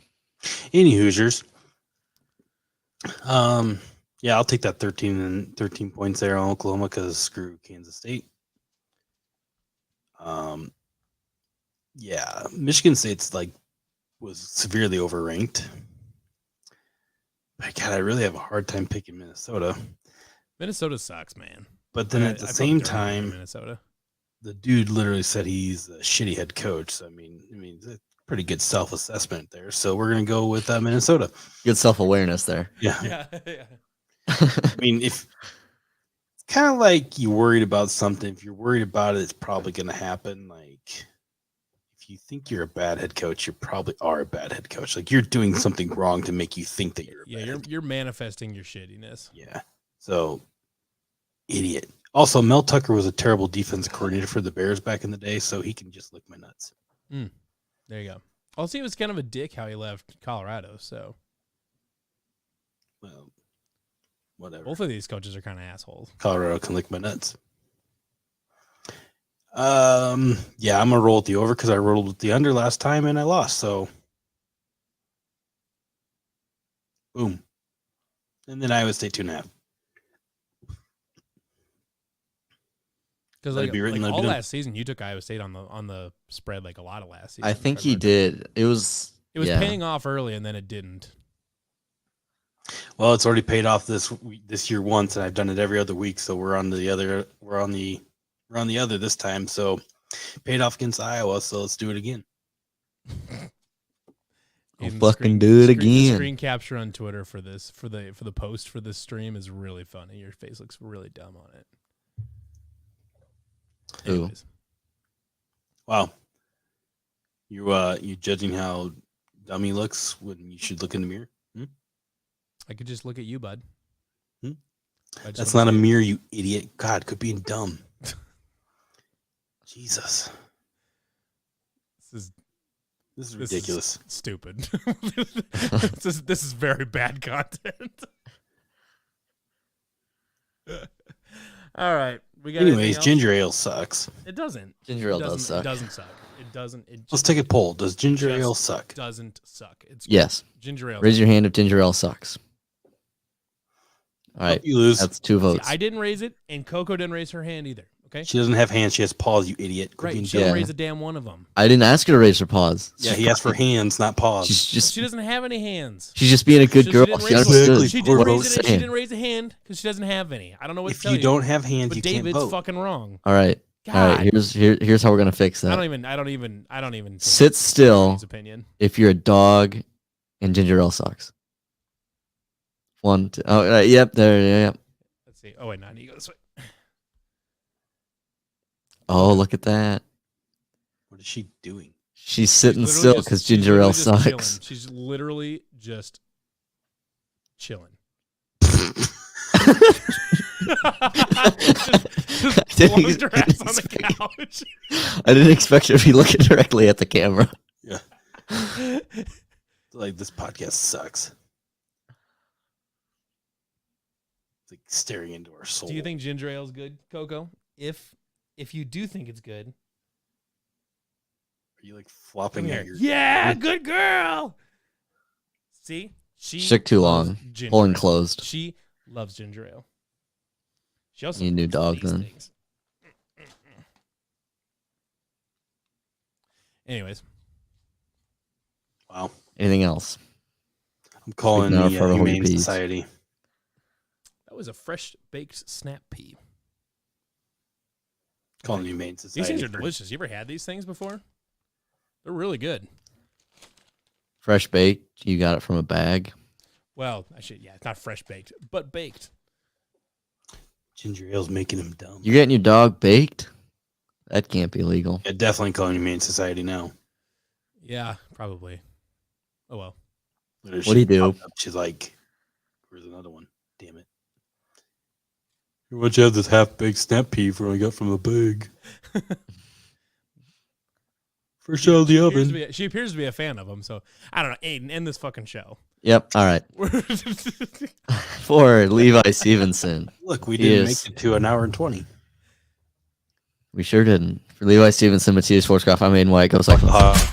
Any Hoosiers. Yeah, I'll take that 13 points there on Oklahoma because screw Kansas State. Yeah, Michigan State's was severely overranked. But God, I really have a hard time picking Minnesota. Minnesota sucks, man. But then at the same time, Minnesota, the dude literally said he's a shitty head coach. So, I mean, it's a pretty good self-assessment there. So we're gonna go with Minnesota. Good self-awareness there. Yeah. yeah. I mean, if it's kind of like you worried about something, if you're worried about it, it's probably going to happen. Like, if you think you're a bad head coach, you probably are a bad head coach. Like, you're doing something wrong to make you think that you're a bad head you're manifesting your shittiness. Yeah. So, idiot. Also, Mel Tucker was a terrible defense coordinator for the Bears back in the day, so he can just lick my nuts. There you go. Also, he was kind of a dick how he left Colorado, so. Well, whatever. Both of these coaches are kind of assholes. Colorado can lick my nuts. Yeah, I'm gonna roll with the over because I rolled with the under last time and I lost. So, boom. And then Iowa State 2.5. Because all last season, you took Iowa State on the spread a lot of last season. I think he did. It was paying off early and then it didn't. Well, it's already paid off this year once, and I've done it every other week. So we're on the other this time. So paid off against Iowa. So let's do it again. I'll fucking do it again. The screen capture on Twitter for this for the post for this stream is really funny. Your face looks really dumb on it. Anyways. Wow. You judging how dumb he looks when you should look in the mirror? I could just look at you, bud. That's not a mirror, you idiot. God, quit being dumb. Jesus. This is ridiculous. Stupid. This is very bad content. All right. Anyways, ginger ale sucks. It doesn't. Ginger ale does suck. It doesn't suck. It doesn't. Let's take a poll. Does ginger ale suck? Doesn't suck. It's yes. Ginger ale. Raise your hand if ginger ale sucks. All right. You lose. That's 2 votes. See, I didn't raise it, and Coco didn't raise her hand either. Okay. She doesn't have hands. She has paws. You idiot. Right. She didn't raise a damn one of them. I didn't ask her to raise her paws. Yeah, he asked for hands, not paws. She doesn't have any hands. She's just being a good girl. She understood. She didn't raise a hand because she doesn't have any. I don't know what to tell you. If you don't have hands, but you David's can't vote. fucking wrong. All right. God. All right. Here's how we're gonna fix that. I don't even. Sit still. Opinion. If you're a dog, and ginger ale sucks. 1, 2. Oh, right, yep. There. Yep. Let's see. Oh wait, no, you go this way. Oh, look at that. What is she doing? She's sitting still because ginger ale sucks. Chilling. She's literally just chilling. just plunked her ass on the couch. I didn't expect her to be looking directly at the camera. Yeah. Like, this podcast sucks. It's like staring into our soul. Do you think ginger ale is good, Coco? If you do think it's good, are you like flopping at your? Yeah, good girl. See, she shook too long. Pulling closed. She loves ginger ale. She also need a new dog then. Things. Anyways, wow. Anything else? I'm calling the Humane Society. That was a fresh baked snap pea. Calling the Humane Society. These things are delicious. You ever had these things before? They're really good. Fresh baked. You got it from a bag. Well, it's not fresh baked, but baked. Ginger ale's making him dumb. You're getting your dog baked? That can't be legal. Yeah, definitely calling Humane Society now. Yeah, probably. Oh well. What do you do? She's like, where's another one? Damn it. Why'd you have this half-baked snap peeve I got from the pig? Fresh out of the oven. She appears to be a fan of him, so I don't know. Aiden, end this fucking show. Yep. All right. For Levi Stevenson. Look, we didn't make it to an hour and 20. We sure didn't. For Levi Stevenson, Matthias Schwarzkopf, I'm Aiden White. Go Cyclones.